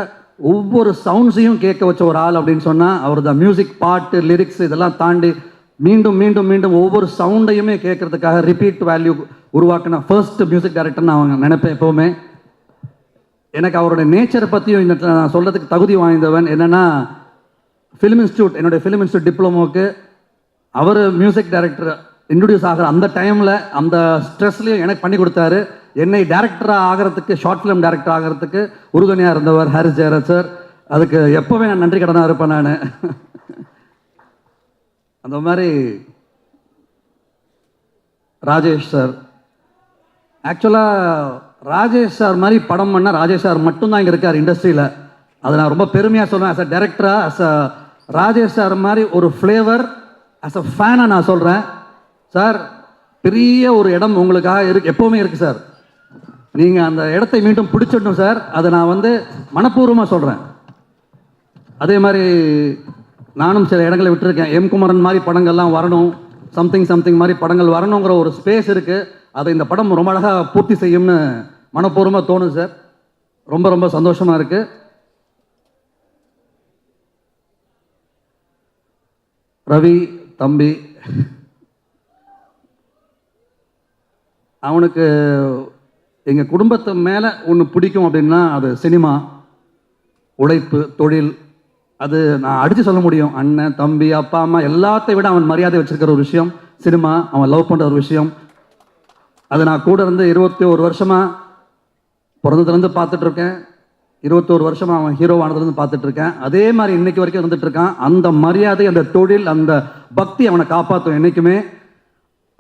ஒவ்வொரு சவுண்ட்ஸையும் கேட்க வச்ச ஒரு ஆள் அப்படின்னு சொன்னால் அவர் தான். மியூசிக், பாட்டு, லிரிக்ஸ் இதெல்லாம் தாண்டி மீண்டும் மீண்டும் மீண்டும் ஒவ்வொரு சவுண்டையுமே கேட்கறதுக்காக ரிப்பீட் வேல்யூ உருவாக்கின ஃபர்ஸ்ட் மியூசிக் டைரக்டர்னு அவங்க நினைப்பேன் எப்போவுமே. எனக்கு அவருடைய நேச்சரை பற்றியும் இந்த நான் சொல்கிறதுக்கு தகுதி வாய்ந்தவன். என்னென்னா, ஃபிலிம் இன்ஸ்டியூட், என்னுடைய ஃபிலிம் இன்ஸ்டியூட் டிப்ளமோவுக்கு அவர் மியூசிக் டைரக்டர் இன்ட்ரடியூஸ் ஆகிற அந்த டைமில் அந்த ஸ்ட்ரெஸ்லையும் எனக்கு பண்ணி கொடுத்தாரு. என்னை டேரக்டராக ஆகிறதுக்கு, ஷார்ட் ஃபிலிம் டேரக்டர் ஆகிறதுக்கு உறுதுணையாக இருந்தவர் ஹாரிஸ் ஜெயராஜ் சார். அதுக்கு எப்போவே நான் நன்றி கடனாக இருப்பேன் நான். அந்த மாதிரி ராஜேஷ் சார், ஆக்சுவலாக ராஜேஷ் சார் மாதிரி படம் பண்ணால் ராஜேஷ் சார் மட்டும்தான் இங்கே இருக்கார் இண்டஸ்ட்ரியில். அதை நான் ரொம்ப பெருமையாக சொல்லுவேன். ஆஸ் அ டைரக்டராக, ஆஸ் அ ராஜேஷ் சார் மாதிரி ஒரு ஃப்ளேவர், ஆஸ் அ ஃபேனாக நான் சொல்கிறேன். சார், பெரிய ஒரு இடம் உங்களுக்காக எப்போவுமே இருக்குது சார். நீங்கள் அந்த இடத்தை மீண்டும் பிடிச்சிடணும் சார். அதை நான் மனப்பூர்வமாக சொல்கிறேன். அதே மாதிரி நானும் சில இடங்களை விட்டுருக்கேன். எம் குமரன் மாதிரி படங்கள்லாம் வரணும், சம்திங் மாதிரி படங்கள் வரணுங்கிற ஒரு ஸ்பேஸ் இருக்குது. அதை இந்த படம் ரொம்ப அழகாக பூர்த்தி செய்யும்னு மனப்பூர்வமாக தோணும் சார். ரொம்ப ரொம்ப சந்தோஷமாக இருக்குது. ரவி தம்பி, அவனுக்கு எங்கள் குடும்பத்து மேலே ஒன்று பிடிக்கும் அப்படின்னா அது சினிமா, உழைப்பு, தொழில். அது நான் அடித்து சொல்ல முடியும். அண்ணன், தம்பி, அப்பா, அம்மா எல்லாத்தையும் விட அவன் மரியாதை வச்சுருக்கிற ஒரு விஷயம் சினிமா. அவன் லவ் பண்ணுற ஒரு விஷயம். அது நான் கூட இருந்து 21 வருஷமாக பிறந்ததுலேருந்து பார்த்துட்ருக்கேன். 21 வருஷமாக அவன் ஹீரோவானதுலேருந்து பார்த்துட்ருக்கேன். அதே மாதிரி இன்னைக்கு வரைக்கும் இருந்துகிட்ருக்கான். அந்த மரியாதை, அந்த தொழில், அந்த பக்தி அவனை காப்பாற்றும் என்றைக்குமே.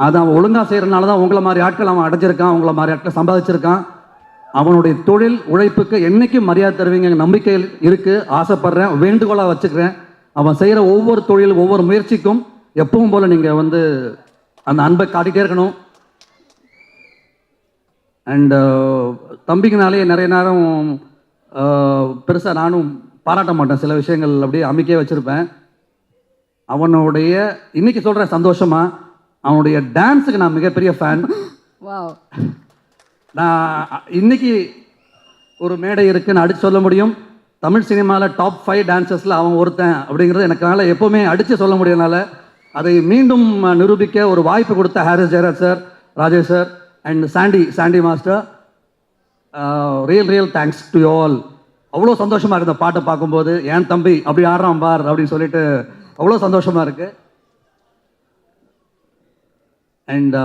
அதை அவன் ஒழுங்காக செய்கிறனால தான் உங்களை மாதிரி ஆட்கள் அவன் அடைஞ்சிருக்கான், உங்களை மாதிரி ஆட்கள் சம்பாதிச்சிருக்கான். அவனுடைய தொழில் உழைப்புக்கு என்றைக்கும் மரியாதை தருவீங்க நம்பிக்கை இருக்குது. ஆசைப்படுறேன், வேண்டுகோளாக வச்சுக்கிறேன். அவன் செய்கிற ஒவ்வொரு தொழில், ஒவ்வொரு முயற்சிக்கும் எப்பவும் போல் நீங்கள் அந்த அன்பை காட்டிகிட்டே இருக்கணும். அண்டு தம்பிக்குனாலே நிறைய நேரம் பெருசாக நானும் பாராட்ட மாட்டேன். சில விஷயங்கள் அப்படியே அமைக்கே வச்சுருப்பேன். அவனுடைய இன்னைக்கு சொல்கிறேன் சந்தோஷமாக, அவனுடைய டான்ஸுக்கு நான் மிகப்பெரிய ஃபேன். நான் இன்னைக்கு ஒரு மேடை இருக்குன்னு அடித்து சொல்ல முடியும். தமிழ் சினிமாவில் டாப் 5 டான்சர்ஸில் அவன் ஒருத்தன் அப்படிங்கிறது எனக்குனால எப்போவுமே அடித்து சொல்ல முடியறனால அதை மீண்டும் நிரூபிக்க ஒரு வாய்ப்பு கொடுத்த Harris Jayaraj sir, Rajesh sir and Sandy master, real thanks to you all. அவ்வளோ சந்தோஷமாக இருக்குது இந்த பாட்டை பார்க்கும்போது. ஏன் தம்பி அப்படி ஆடுறான் பார் அப்படின்னு சொல்லிட்டு அவ்வளோ சந்தோஷமாக இருக்குது. அண்ட்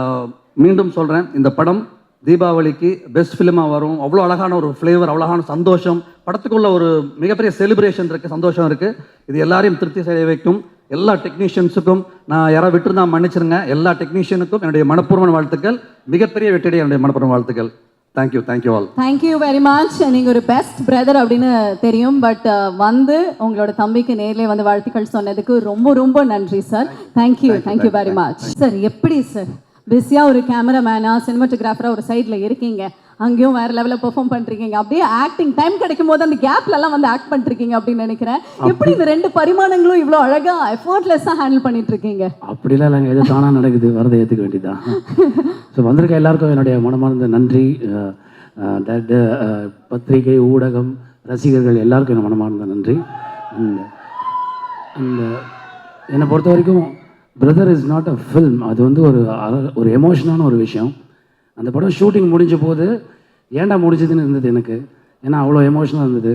மீண்டும் சொல்கிறேன், இந்த படம் தீபாவளிக்கு பெஸ்ட் ஃபிலிமாக வரும். அவ்வளோ அழகான ஒரு ஃப்ளேவர், அவ்வளோகான சந்தோஷம். படத்துக்குள்ள ஒரு மிகப்பெரிய செலிப்ரேஷன் இருக்குது, சந்தோஷம் இருக்குது. இது எல்லாரையும் திருப்தி செய்ய வைக்கும். எல்லா டெக்னீஷியன்ஸுக்கும், நான் யாராவது விட்டுருந்தா மன்னிச்சிருங்க, எல்லா டெக்னீஷியனுக்கும் என்னுடைய மனப்பூர்வமான வாழ்த்துக்கள். மிகப்பெரிய வெற்றியை என்னுடைய மனப்பூர்வ வாழ்த்துக்கள். Thank you all. Thank you very much. நீங்கள் ஒரு பெஸ்ட் பிரதர் அப்படின்னு தெரியும், பட் வந்து உங்களோட தம்பிக்கு நேர்லேயே வந்து வாழ்த்துக்கள் சொன்னதுக்கு ரொம்ப ரொம்ப நன்றி sir. Thank you very much sir. எப்படி சார் பிஸியாக ஒரு கேமராமேனாக சினிமாட்டோகிராஃபராக ஒரு சைடில் இருக்கீங்க, அங்கேயும் வேறு லெவலில் பெர்ஃபார்ம் பண்ணுறீங்க, அப்படியே ஆக்டிங் டைம் கிடைக்கும் போது அந்த கேப்லலாம் வந்து ஆக்ட் பண்ணிருக்கீங்க அப்படின்னு நினைக்கிறேன். எப்படி இந்த 2 பரிமாணங்களும் இவ்வளோ அழகாக எஃபோர்ட்லெஸ்ஸாக ஹேண்டில் பண்ணிட்டு இருக்கீங்க? அப்படிலாம் இல்லைங்க, எது தானாக நடக்குது, வரதை ஏற்றுக்க வேண்டியதான். ஸோ வந்திருக்க எல்லாருக்கும் என்னுடைய மனமார்ந்த நன்றி. பத்திரிகை, ஊடகம், ரசிகர்கள் எல்லாருக்கும் என் மனமார்ந்த நன்றி. அந்த என்னை பொறுத்த வரைக்கும் brother is not a film, அது வந்து ஒரு எமோஷனான ஒரு விஷயம். அந்த படம் ஷூட்டிங் முடிஞ்ச போது ஏன்டா முடிஞ்சதுன்னு இருந்தது எனக்கு, ஏன்னா அவ்வளோ எமோஷனலாக இருந்தது.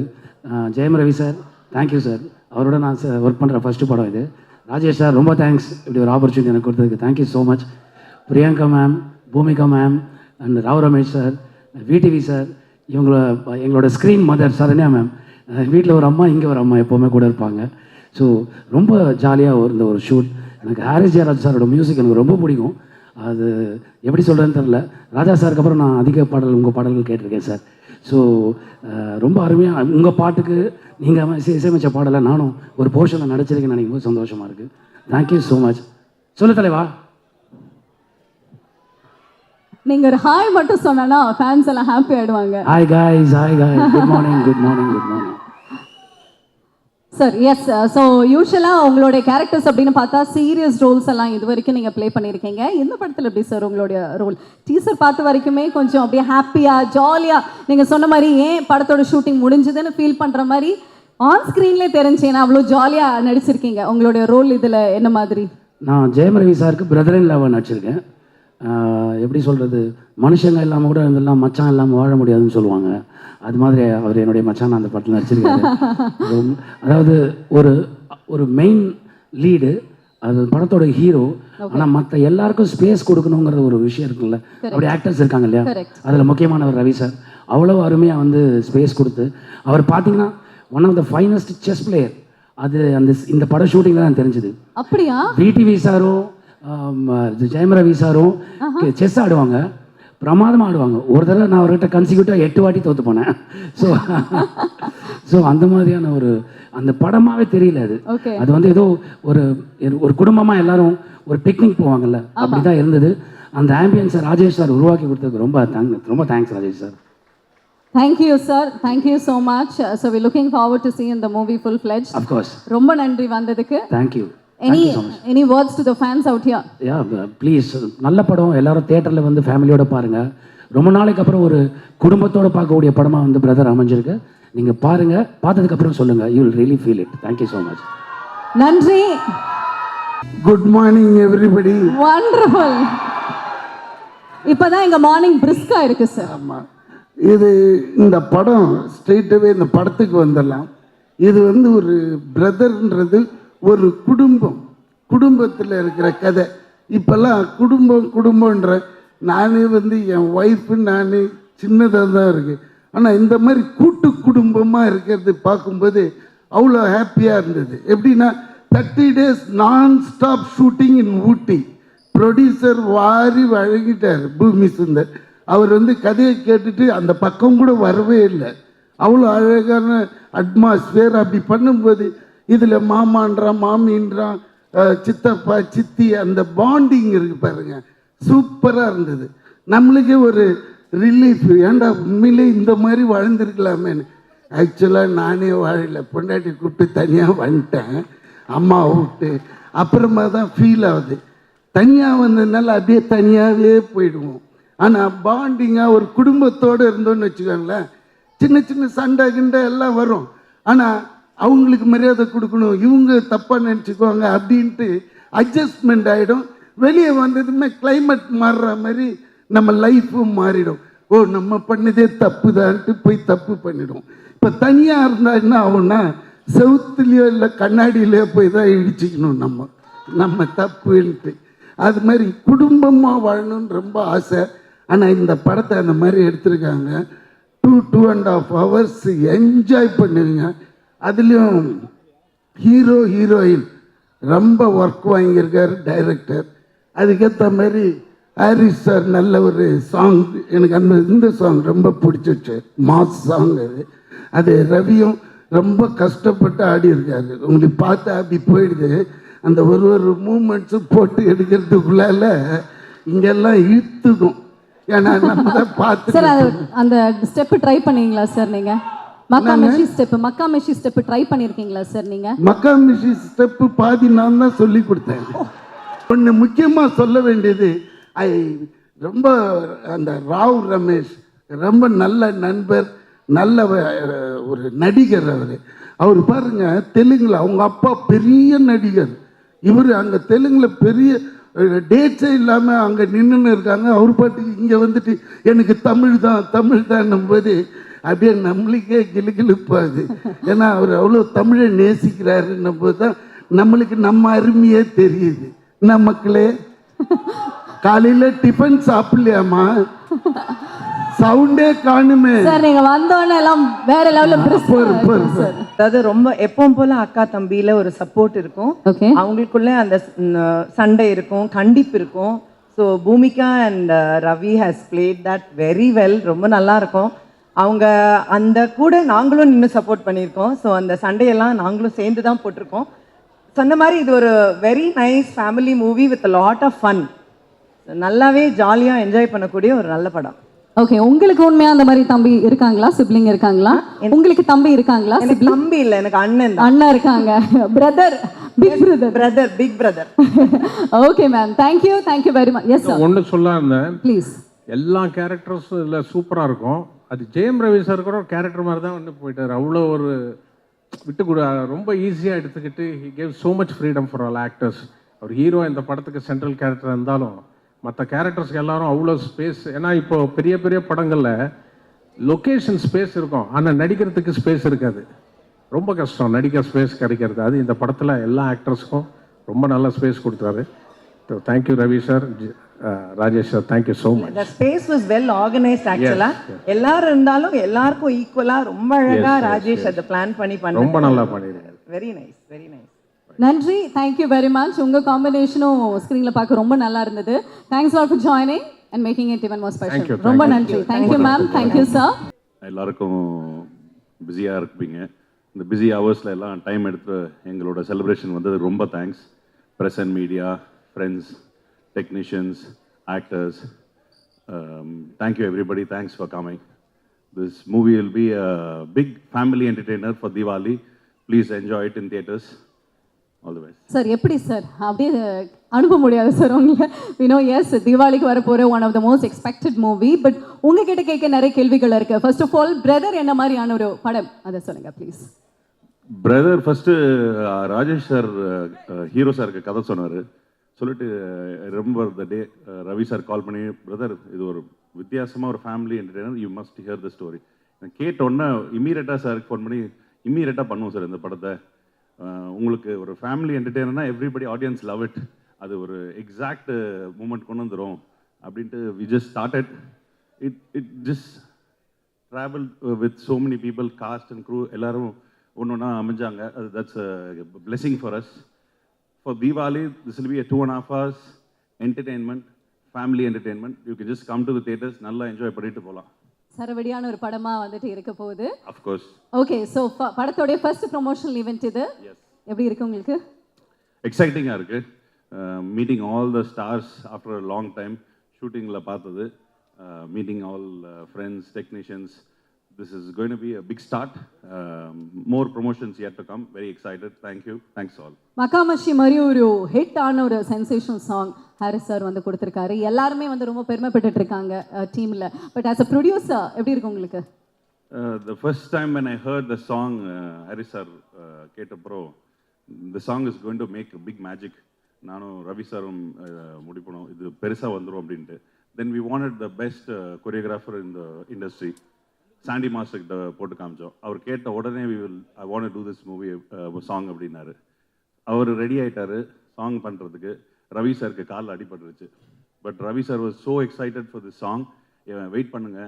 Jayam Ravi sir, thank you sir, அவரோட நான் ஒர்க் பண்ணுற ஃபஸ்ட்டு படம் இது. ராஜேஷ் சார், ரொம்ப தேங்க்ஸ் இப்படி ஒரு ஆப்பர்ச்சுனிட்டி எனக்கு கொடுத்ததுக்கு, thank you so much. Priyanka ma'am, Bhumika ma'am and Rao Ramesh sir, VTV sir, எங்களோட ஸ்க்ரீன் மதர் சரண்யா மேம். வீட்டில் ஒரு அம்மா, இங்கே ஒரு அம்மா எப்போவுமே கூட இருப்பாங்க. ஸோ ரொம்ப ஜாலியாக இருந்த ஒரு ஷூட். எனக்கு ஹாரிஸ் ஜெயராஜ் சாரோட மியூசிக் எனக்கு ரொம்ப பிடிக்கும். அது எப்படி சொல்கிறேன்னு தெரில. ராஜா சாருக்கு அப்புறம் நான் அதிக உங்கள் பாடல்கள் கேட்டிருக்கேன் சார். ஸோ ரொம்ப அருமையாக உங்கள் பாட்டுக்கு நீங்கள் இசையமைச்ச பாடலை நானும் ஒரு போர்ஷனில் நடிச்சிருக்கேன்னு நினைக்கும் போது சந்தோஷமாக இருக்குது. Thank you so much. சொல்லு தலைவா. நீங்கள் ஒரு ஹாய் மட்டும் சொன்னா ஃபேன்ஸ் எல்லாம் ஹாப்பி ஆகிடுவாங்க. Hi guys, good morning, good morning, good morning sir. Yes, so யூஸ்வலாக உங்களுடைய கேரக்டர்ஸ் அப்படின்னு பார்த்தா சீரியஸ் ரோல்ஸ் எல்லாம் இது வரைக்கும் நீங்கள் ப்ளே பண்ணியிருக்கீங்க. இந்த படத்தில் எப்படி சார் உங்களுடைய ரோல்? டீசர் பார்த்த வரைக்குமே கொஞ்சம் அப்படியே ஹாப்பியாக ஜாலியாக நீங்கள் சொன்ன மாதிரி ஏன் படத்தோட ஷூட்டிங் முடிஞ்சதுன்னு ஃபீல் பண்ணுற மாதிரி ஆன் ஸ்க்ரீன்லேயே தெரிஞ்சேன்னா அவ்வளோ ஜாலியாக நடிச்சிருக்கீங்க. உங்களுடைய ரோல் இதில் என்ன மாதிரி? நான் ஜெயம் ரவி சாருக்கு பிரதர் இன் லவ்வாக நடிச்சிருக்கேன். எப்படி சொல்கிறது, மனுஷங்க இல்லாமல் கூட இருந்தெல்லாம் மச்சான் இல்லாமல் வாழ முடியாதுன்னு சொல்லுவாங்க. அது மாதிரி அவர் என்னுடைய மச்சான் அந்த படத்தில் நடிச்சிருக்காரு. அதாவது ஒரு மெயின் லீடு, அது படத்தோட ஹீரோ. ஆனால் மற்ற எல்லாருக்கும் ஸ்பேஸ் கொடுக்கணுங்கிற ஒரு விஷயம் இருக்குல்ல, அப்படி ஆக்டர்ஸ் இருக்காங்க இல்லையா, அதில் முக்கியமானவர் ரவி சார். அவ்வளோ அருமையாக வந்து ஸ்பேஸ் கொடுத்து, அவர் பார்த்தீங்கன்னா one of the finest chess player. அது இந்த பட ஷூட்டிங்கில் தான் தெரிஞ்சுது. அப்படியா? விடிவி சாரும் ஜெயம் ரவி சாரும் செஸ் ஆடுவாங்க, பிரமாதமாக ஆடுவாங்க. ஒரு தடவை நான் அவர்கிட்ட கன்சிக்யூட்டிவாக 8 வாட்டி தோற்று போனேன். ஸோ அந்த மாதிரியான அந்த படமாகவே தெரியல. அது வந்து ஏதோ ஒரு குடும்பமாக எல்லாரும் ஒரு பிக்னிக் போவாங்கல்ல, அப்படி தான் இருந்தது. அந்த ஆம்பியன்ஸை ராஜேஷ் சார் உருவாக்கி கொடுத்ததுக்கு ரொம்ப thanks Rajesh sir. Thank you sir, thank you so much. So we looking forward to see in the movie full fledged. Of course. ரொம்ப நன்றி வந்ததுக்கு. Thank you. Any words to the fans out here? Please, நல்ல படம், எல்லாரும் தியேட்டரில் வந்து ஃபேமிலியோட பாருங்கள். ரொம்ப நாளைக்கு அப்புறம் ஒரு குடும்பத்தோடு பார்க்கக்கூடிய படமாக வந்து பிரதர் அமைஞ்சிருக்கு. நீங்கள் பாருங்கள், பார்த்ததுக்கப்புறம் சொல்லுங்கள், you will really feel it. Thank you so much. நன்றி. Good morning everybody. வண்டர்ஃபுல். இப்போதான் எங்கள் மார்னிங் பிரிஸ்காக இருக்குது சார். ஆமாம், இந்த படம் ஸ்ட்ரெயிட்டாகவே இந்த படத்துக்கு வந்துடலாம். இது வந்து ஒரு பிரதர்ன்றது ஒரு குடும்பத்தில் இருக்கிற கதை. இப்போல்லாம் குடும்பன்ற நானே வந்து என் ஒய்ஃபு நானே சின்னதாக தான் இருக்கு. ஆனால் இந்த மாதிரி கூட்டு குடும்பமாக இருக்கிறது பார்க்கும்போது அவ்வளோ ஹாப்பியாக இருந்தது. எப்படின்னா 30 days நான் ஸ்டாப் ஷூட்டிங் இன் ஊட்டி. ப்ரொடியூசர் வாரி வழங்கிட்டார் பூமி சுந்தர். அவர் வந்து கதையை கேட்டுட்டு அந்த பக்கம் கூட வரவே இல்லை. அவ்வளோ அழகான அட்மாஸ்பியர். அப்படி பண்ணும்போது இதில் மாமான்றான், மாமின்றான், சித்தப்பா, சித்தி, அந்த பாண்டிங் இருக்கு பாருங்க, சூப்பராக இருந்தது. நம்மளுக்கே ஒரு ரிலீஃப். ஏன்டா உண்மையிலே இந்த மாதிரி வாழ்ந்துருக்கலாமேன்னு. ஆக்சுவலாக நானே வாழலை, பொண்டாட்டி கூப்பிட்டு தனியாக வந்துட்டேன், அம்மா விட்டு. அப்புறமா தான் ஃபீல் ஆகுது. தனியாக வந்ததுனால அப்படியே தனியாகவே போயிடுவோம். ஆனால் பாண்டிங்காக ஒரு குடும்பத்தோடு இருந்தோன்னு வச்சுக்கோங்களேன், சின்ன சின்ன சண்டை கிண்டை எல்லாம் வரும். ஆனால் அவங்களுக்கு மரியாதை கொடுக்கணும், இவங்க தப்பாக நினச்சிக்குவாங்க அப்படின்ட்டு அட்ஜஸ்ட்மெண்ட் ஆகிடும். வெளியே வந்ததுமே கிளைமேட் மாறுற மாதிரி நம்ம லைஃப்பும் மாறிடும். ஓ, நம்ம பண்ணதே தப்பு தான்ட்டு போய் தப்பு பண்ணிடும். இப்போ தனியாக இருந்தால் என்ன ஆகும்னா, செவுத்துலேயோ இல்லை கண்ணாடியிலையோ போய் தான் இடிச்சிக்கணும் நம்ம தப்புன்ட்டு. அது மாதிரி குடும்பமாக வாழணும்னு ரொம்ப ஆசை. ஆனால் இந்த படத்தை அந்த மாதிரி எடுத்திருக்காங்க. 2.5 hours என்ஜாய் பண்ணுவீங்க. அதுலேயும் ஹீரோயின் ரொம்ப ஒர்க் வாங்கியிருக்காரு டைரக்டர். அதுக்கேற்ற மாதிரி ஹாரிஸ் சார் நல்ல ஒரு சாங், எனக்கு இந்த சாங் ரொம்ப பிடிச்சிச்சு, மாஸ் சாங் அது. அது ரவியும் ரொம்ப கஷ்டப்பட்டு ஆடி இருக்காரு. உங்களுக்கு பார்த்தா அப்படி போயிடுது. அந்த ஒரு மூமெண்ட்ஸும் போட்டு எடுக்கிறதுக்குள்ளால இங்கெல்லாம் இழுத்துக்கும். ஏன்னா நம்ம தான் பார்த்து சார் அந்த ஸ்டெப் ட்ரை பண்ணீங்களா சார் நீங்க? மக்கா மெஷி ஸ்டெப் ட்ரை பண்ணிருக்கீங்களா சார் நீங்க? மக்கா மெஷி ஸ்டெப் பாதி நான் தான் சொல்லி கொடுத்தேன். ஒன்று முக்கியமாக சொல்ல வேண்டியது, ரொம்ப அந்த ராவ் ரமேஷ் ரொம்ப நல்ல நண்பர், நல்ல ஒரு நடிகர். அவர் பாருங்க தெலுங்குல அவங்க அப்பா பெரிய நடிகர், இவர் அங்கே தெலுங்குல பெரிய டேட்ஸே இல்லாமல் அங்கே நின்றுன்னு இருக்காங்க. அவர் பாட்டுக்கு இங்கே வந்துட்டு எனக்கு தமிழ் தான் போது அப்படியே நம்மளுக்கே கிளுகிழுப்பாது. ஏன்னா அவர் அவ்வளோ தமிழை நேசிக்கிறாருன்னும் போது தான் நம்மளுக்கு நம்ம அருமையே தெரியுது. மக்களே காலையில் டிஃபன் சாப்பிடலையாமா? சவுண்டே காணுமே சார். நீங்க வந்தோடனே எல்லாம் வேற லெவல்ல. அதாவது ரொம்ப எப்பவும் போல அக்கா தம்பியில ஒரு சப்போர்ட் இருக்கும், அவங்களுக்குள்ள அந்த சண்டை இருக்கும், கண்டிப்பு இருக்கும். So Bhumika and Ravi has played that very well. ரொம்ப நல்லா இருக்கும். அவங்க அந்த கூட நாங்களும் நின்று சப்போர்ட் பண்ணியிருக்கோம். ஸோ அந்த சண்டையெல்லாம் நாங்களும் சேர்ந்து தான் போட்டிருக்கோம். சொன்ன மாதிரி இது ஒரு very nice family movie with lot of fun. நல்லாவே ஜாலியாக என்ஜாய் பண்ணக்கூடிய ஒரு நல்ல படம். ஓகே, உங்களுக்கு உண்மையா அந்த மாதிரி தம்பி இருக்காங்களா? சிப்ளிங் இருக்காங்களா? உங்களுக்கு தம்பி இருக்காங்களா? எனக்கு தம்பி இல்லை, எனக்கு அண்ணன் இருக்காங்க. Brother, big brother. Okay ma'am, thank you very much. Yes sir. ஒன்று சொல்ல இருந்தேன் ப்ளீஸ். எல்லா கேரக்டர்ஸும் இதில் சூப்பராக இருக்கும். அது ஜெயம் ரவி சார் கூட கேரக்டர் மாதிரி தான் வந்து போயிட்டார். அவ்வளோ ஒரு விட்டு கூட ரொம்ப ஈஸியாக எடுத்துக்கிட்டு he gave so much freedom for all actors. அவர் ஹீரோ இந்த படத்துக்கு சென்ட்ரல் கேரக்டர் இருந்தாலும் மற்ற கேரக்டர்ஸ்க்கு எல்லாரும் அவ்வளோ ஸ்பேஸ். ஏன்னா இப்போ பெரிய பெரிய படங்களில் லொக்கேஷன் ஸ்பேஸ் இருக்கும், ஆனால் நடிக்கிறதுக்கு ஸ்பேஸ் இருக்காது. ரொம்ப கஷ்டம் நடிக்க ஸ்பேஸ் கிடைக்கிறது. அது இந்த படத்தில் எல்லா ஆக்டர்ஸ்க்கும் ரொம்ப நல்ல ஸ்பேஸ் கொடுத்தாரு. Thank you Ravi sir, Rajesh sir, thank you so much. The space was well organized actually. எல்லாரும் இருந்தாலும் எல்லாருக்கும் ஈக்குவலா ரொம்ப அழகா ராஜேஷ் அதை பிளான் பண்ணி ரொம்ப நல்லா பண்ணிருக்காரு. Very nice, very nice. நன்றி, தேங்க்யூ வெரி மச். உங்கள் காம்பினேஷனும் ஸ்க்ரீனில் பார்க்க ரொம்ப நல்லா இருந்தது. Thanks for joining and making it even more special. ரொம்ப நன்றி. Thank you ma'am, thank you sir. எல்லாருக்கும் பிஸியாக இருப்பீங்க. இந்த பிஸி ஹவர்ஸில் எல்லாம் டைம் எடுத்து எங்களோட செலிப்ரேஷன் வந்தது ரொம்ப thanks. Press and media, friends, technicians, actors, thank you everybody, thanks for coming. This movie will be a big family entertainer for Diwali. Please enjoy it in theaters. All the best. Sir எப்படி sir அப்படியே அனுப்ப முடியாது sir உங்களை. Yes, தீபாவளிக்கு வர போகிற one of the most expected movie. But உங்ககிட்ட கேட்க நிறைய கேள்விகள் இருக்கு. ஃபர்ஸ்ட் ஆஃப் ஆல், பிரதர் என்ன மாதிரியான ஒரு படம் அதை சொல்லுங்க please. Brother first Rajesh sir hero சாருக்கு கதை சொன்னார். சொல்லிட்டு ரொம்ப த டே ரவி சார் கால் பண்ணி, பிரதர் இது ஒரு வித்தியாசமாக ஒரு family entertainer, you must here the story. கேட்டோன்னே இம்மீடியட்டாக சாருக்கு ஃபோன் பண்ணி இம்மீடியட்டாக பண்ணுவோம் சார் இந்த படத்தை. உங்களுக்கு ஒரு ஃபேமிலி என்டர்டெய்னர்னா எவ்ரிபடி ஆடியன்ஸ் லவ் இட், அது ஒரு எக்ஸாக்ட் மூமெண்ட் கொண்டு வந்துடும் அப்படின்ட்டு we just started it just travel with so many people, cast and crew எல்லாரும் ஒன்று ஒன்றா அமைஞ்சாங்க. அது that's blessing for us. For Diwali, this will be a 2.5 hours entertainment, family entertainment. You can just come to the theaters, நல்லா enjoy பண்ணிட்டு போகலாம். சரவடியான ஒரு படமா வந்துட்டு இருக்க போகுது. Of course. ஓகே, ஸோ படத்தோடைய ஃபர்ஸ்ட் ப்ரொமோஷனல் ஈவெண்ட் இது. எப்படி இருக்கு உங்களுக்கு? எக்ஸைட்டிங்காக இருக்கு. Meeting all the stars after a long time, ஷூட்டிங்கில் பார்த்தது, meeting all friends, technicians. This is going to be a big start. More promotions yet to come. Very excited. Thank you. Thanks all. மக்காமஷி மாதிரி ஒரு hit ஆன ஒரு sensational song Harris sir வந்து கொடுத்துருக்காரு. எல்லாருமே வந்து ரொம்ப பெருமைப்பட்டு இருக்காங்க டீமில். பட் ஆஸ் அ ப்ரொடியூசர் எப்படி இருக்கு உங்களுக்கு? The first time when I heard the song, Haris sir கேட்டப்போ, the song is going to make a big magic. நானும் ரவி சாரும் முடிப்போம் இது பெருசாக வந்துடும் அப்படின்ட்டு. Then we wanted the best choreographer in the industry. Sandy master கிட்ட போட்டு காமிச்சோம். அவர் கேட்ட உடனே I want to do this movie song அப்படின்னாரு. அவர் ரெடி ஆகிட்டாரு சாங் பண்ணுறதுக்கு. ரவி சாருக்கு காலில் அடிபட்டுருச்சு. But Ravi sir was so excited for this song. Wait பண்ணுங்க,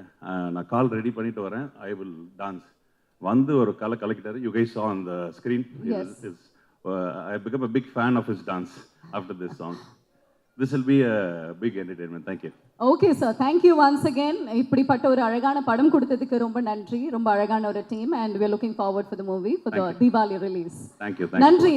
நான் கால் ரெடி பண்ணிட்டு வரேன், ஐ வில் டான்ஸ். வந்து ஒரு கலக்கிட்டாரு. You guys saw on the screen. I become a big fan of his dance after this song. this will be a big entertainment. Thank you. Okay sir, thank you once again. இப்படிப்பட்ட ஒரு அழகான படம் கொடுத்ததுக்கு ரொம்ப நன்றி. ரொம்ப அழகான ஒரு team, and we are looking forward for the movie for the Diwali release. Thank you. நன்றி.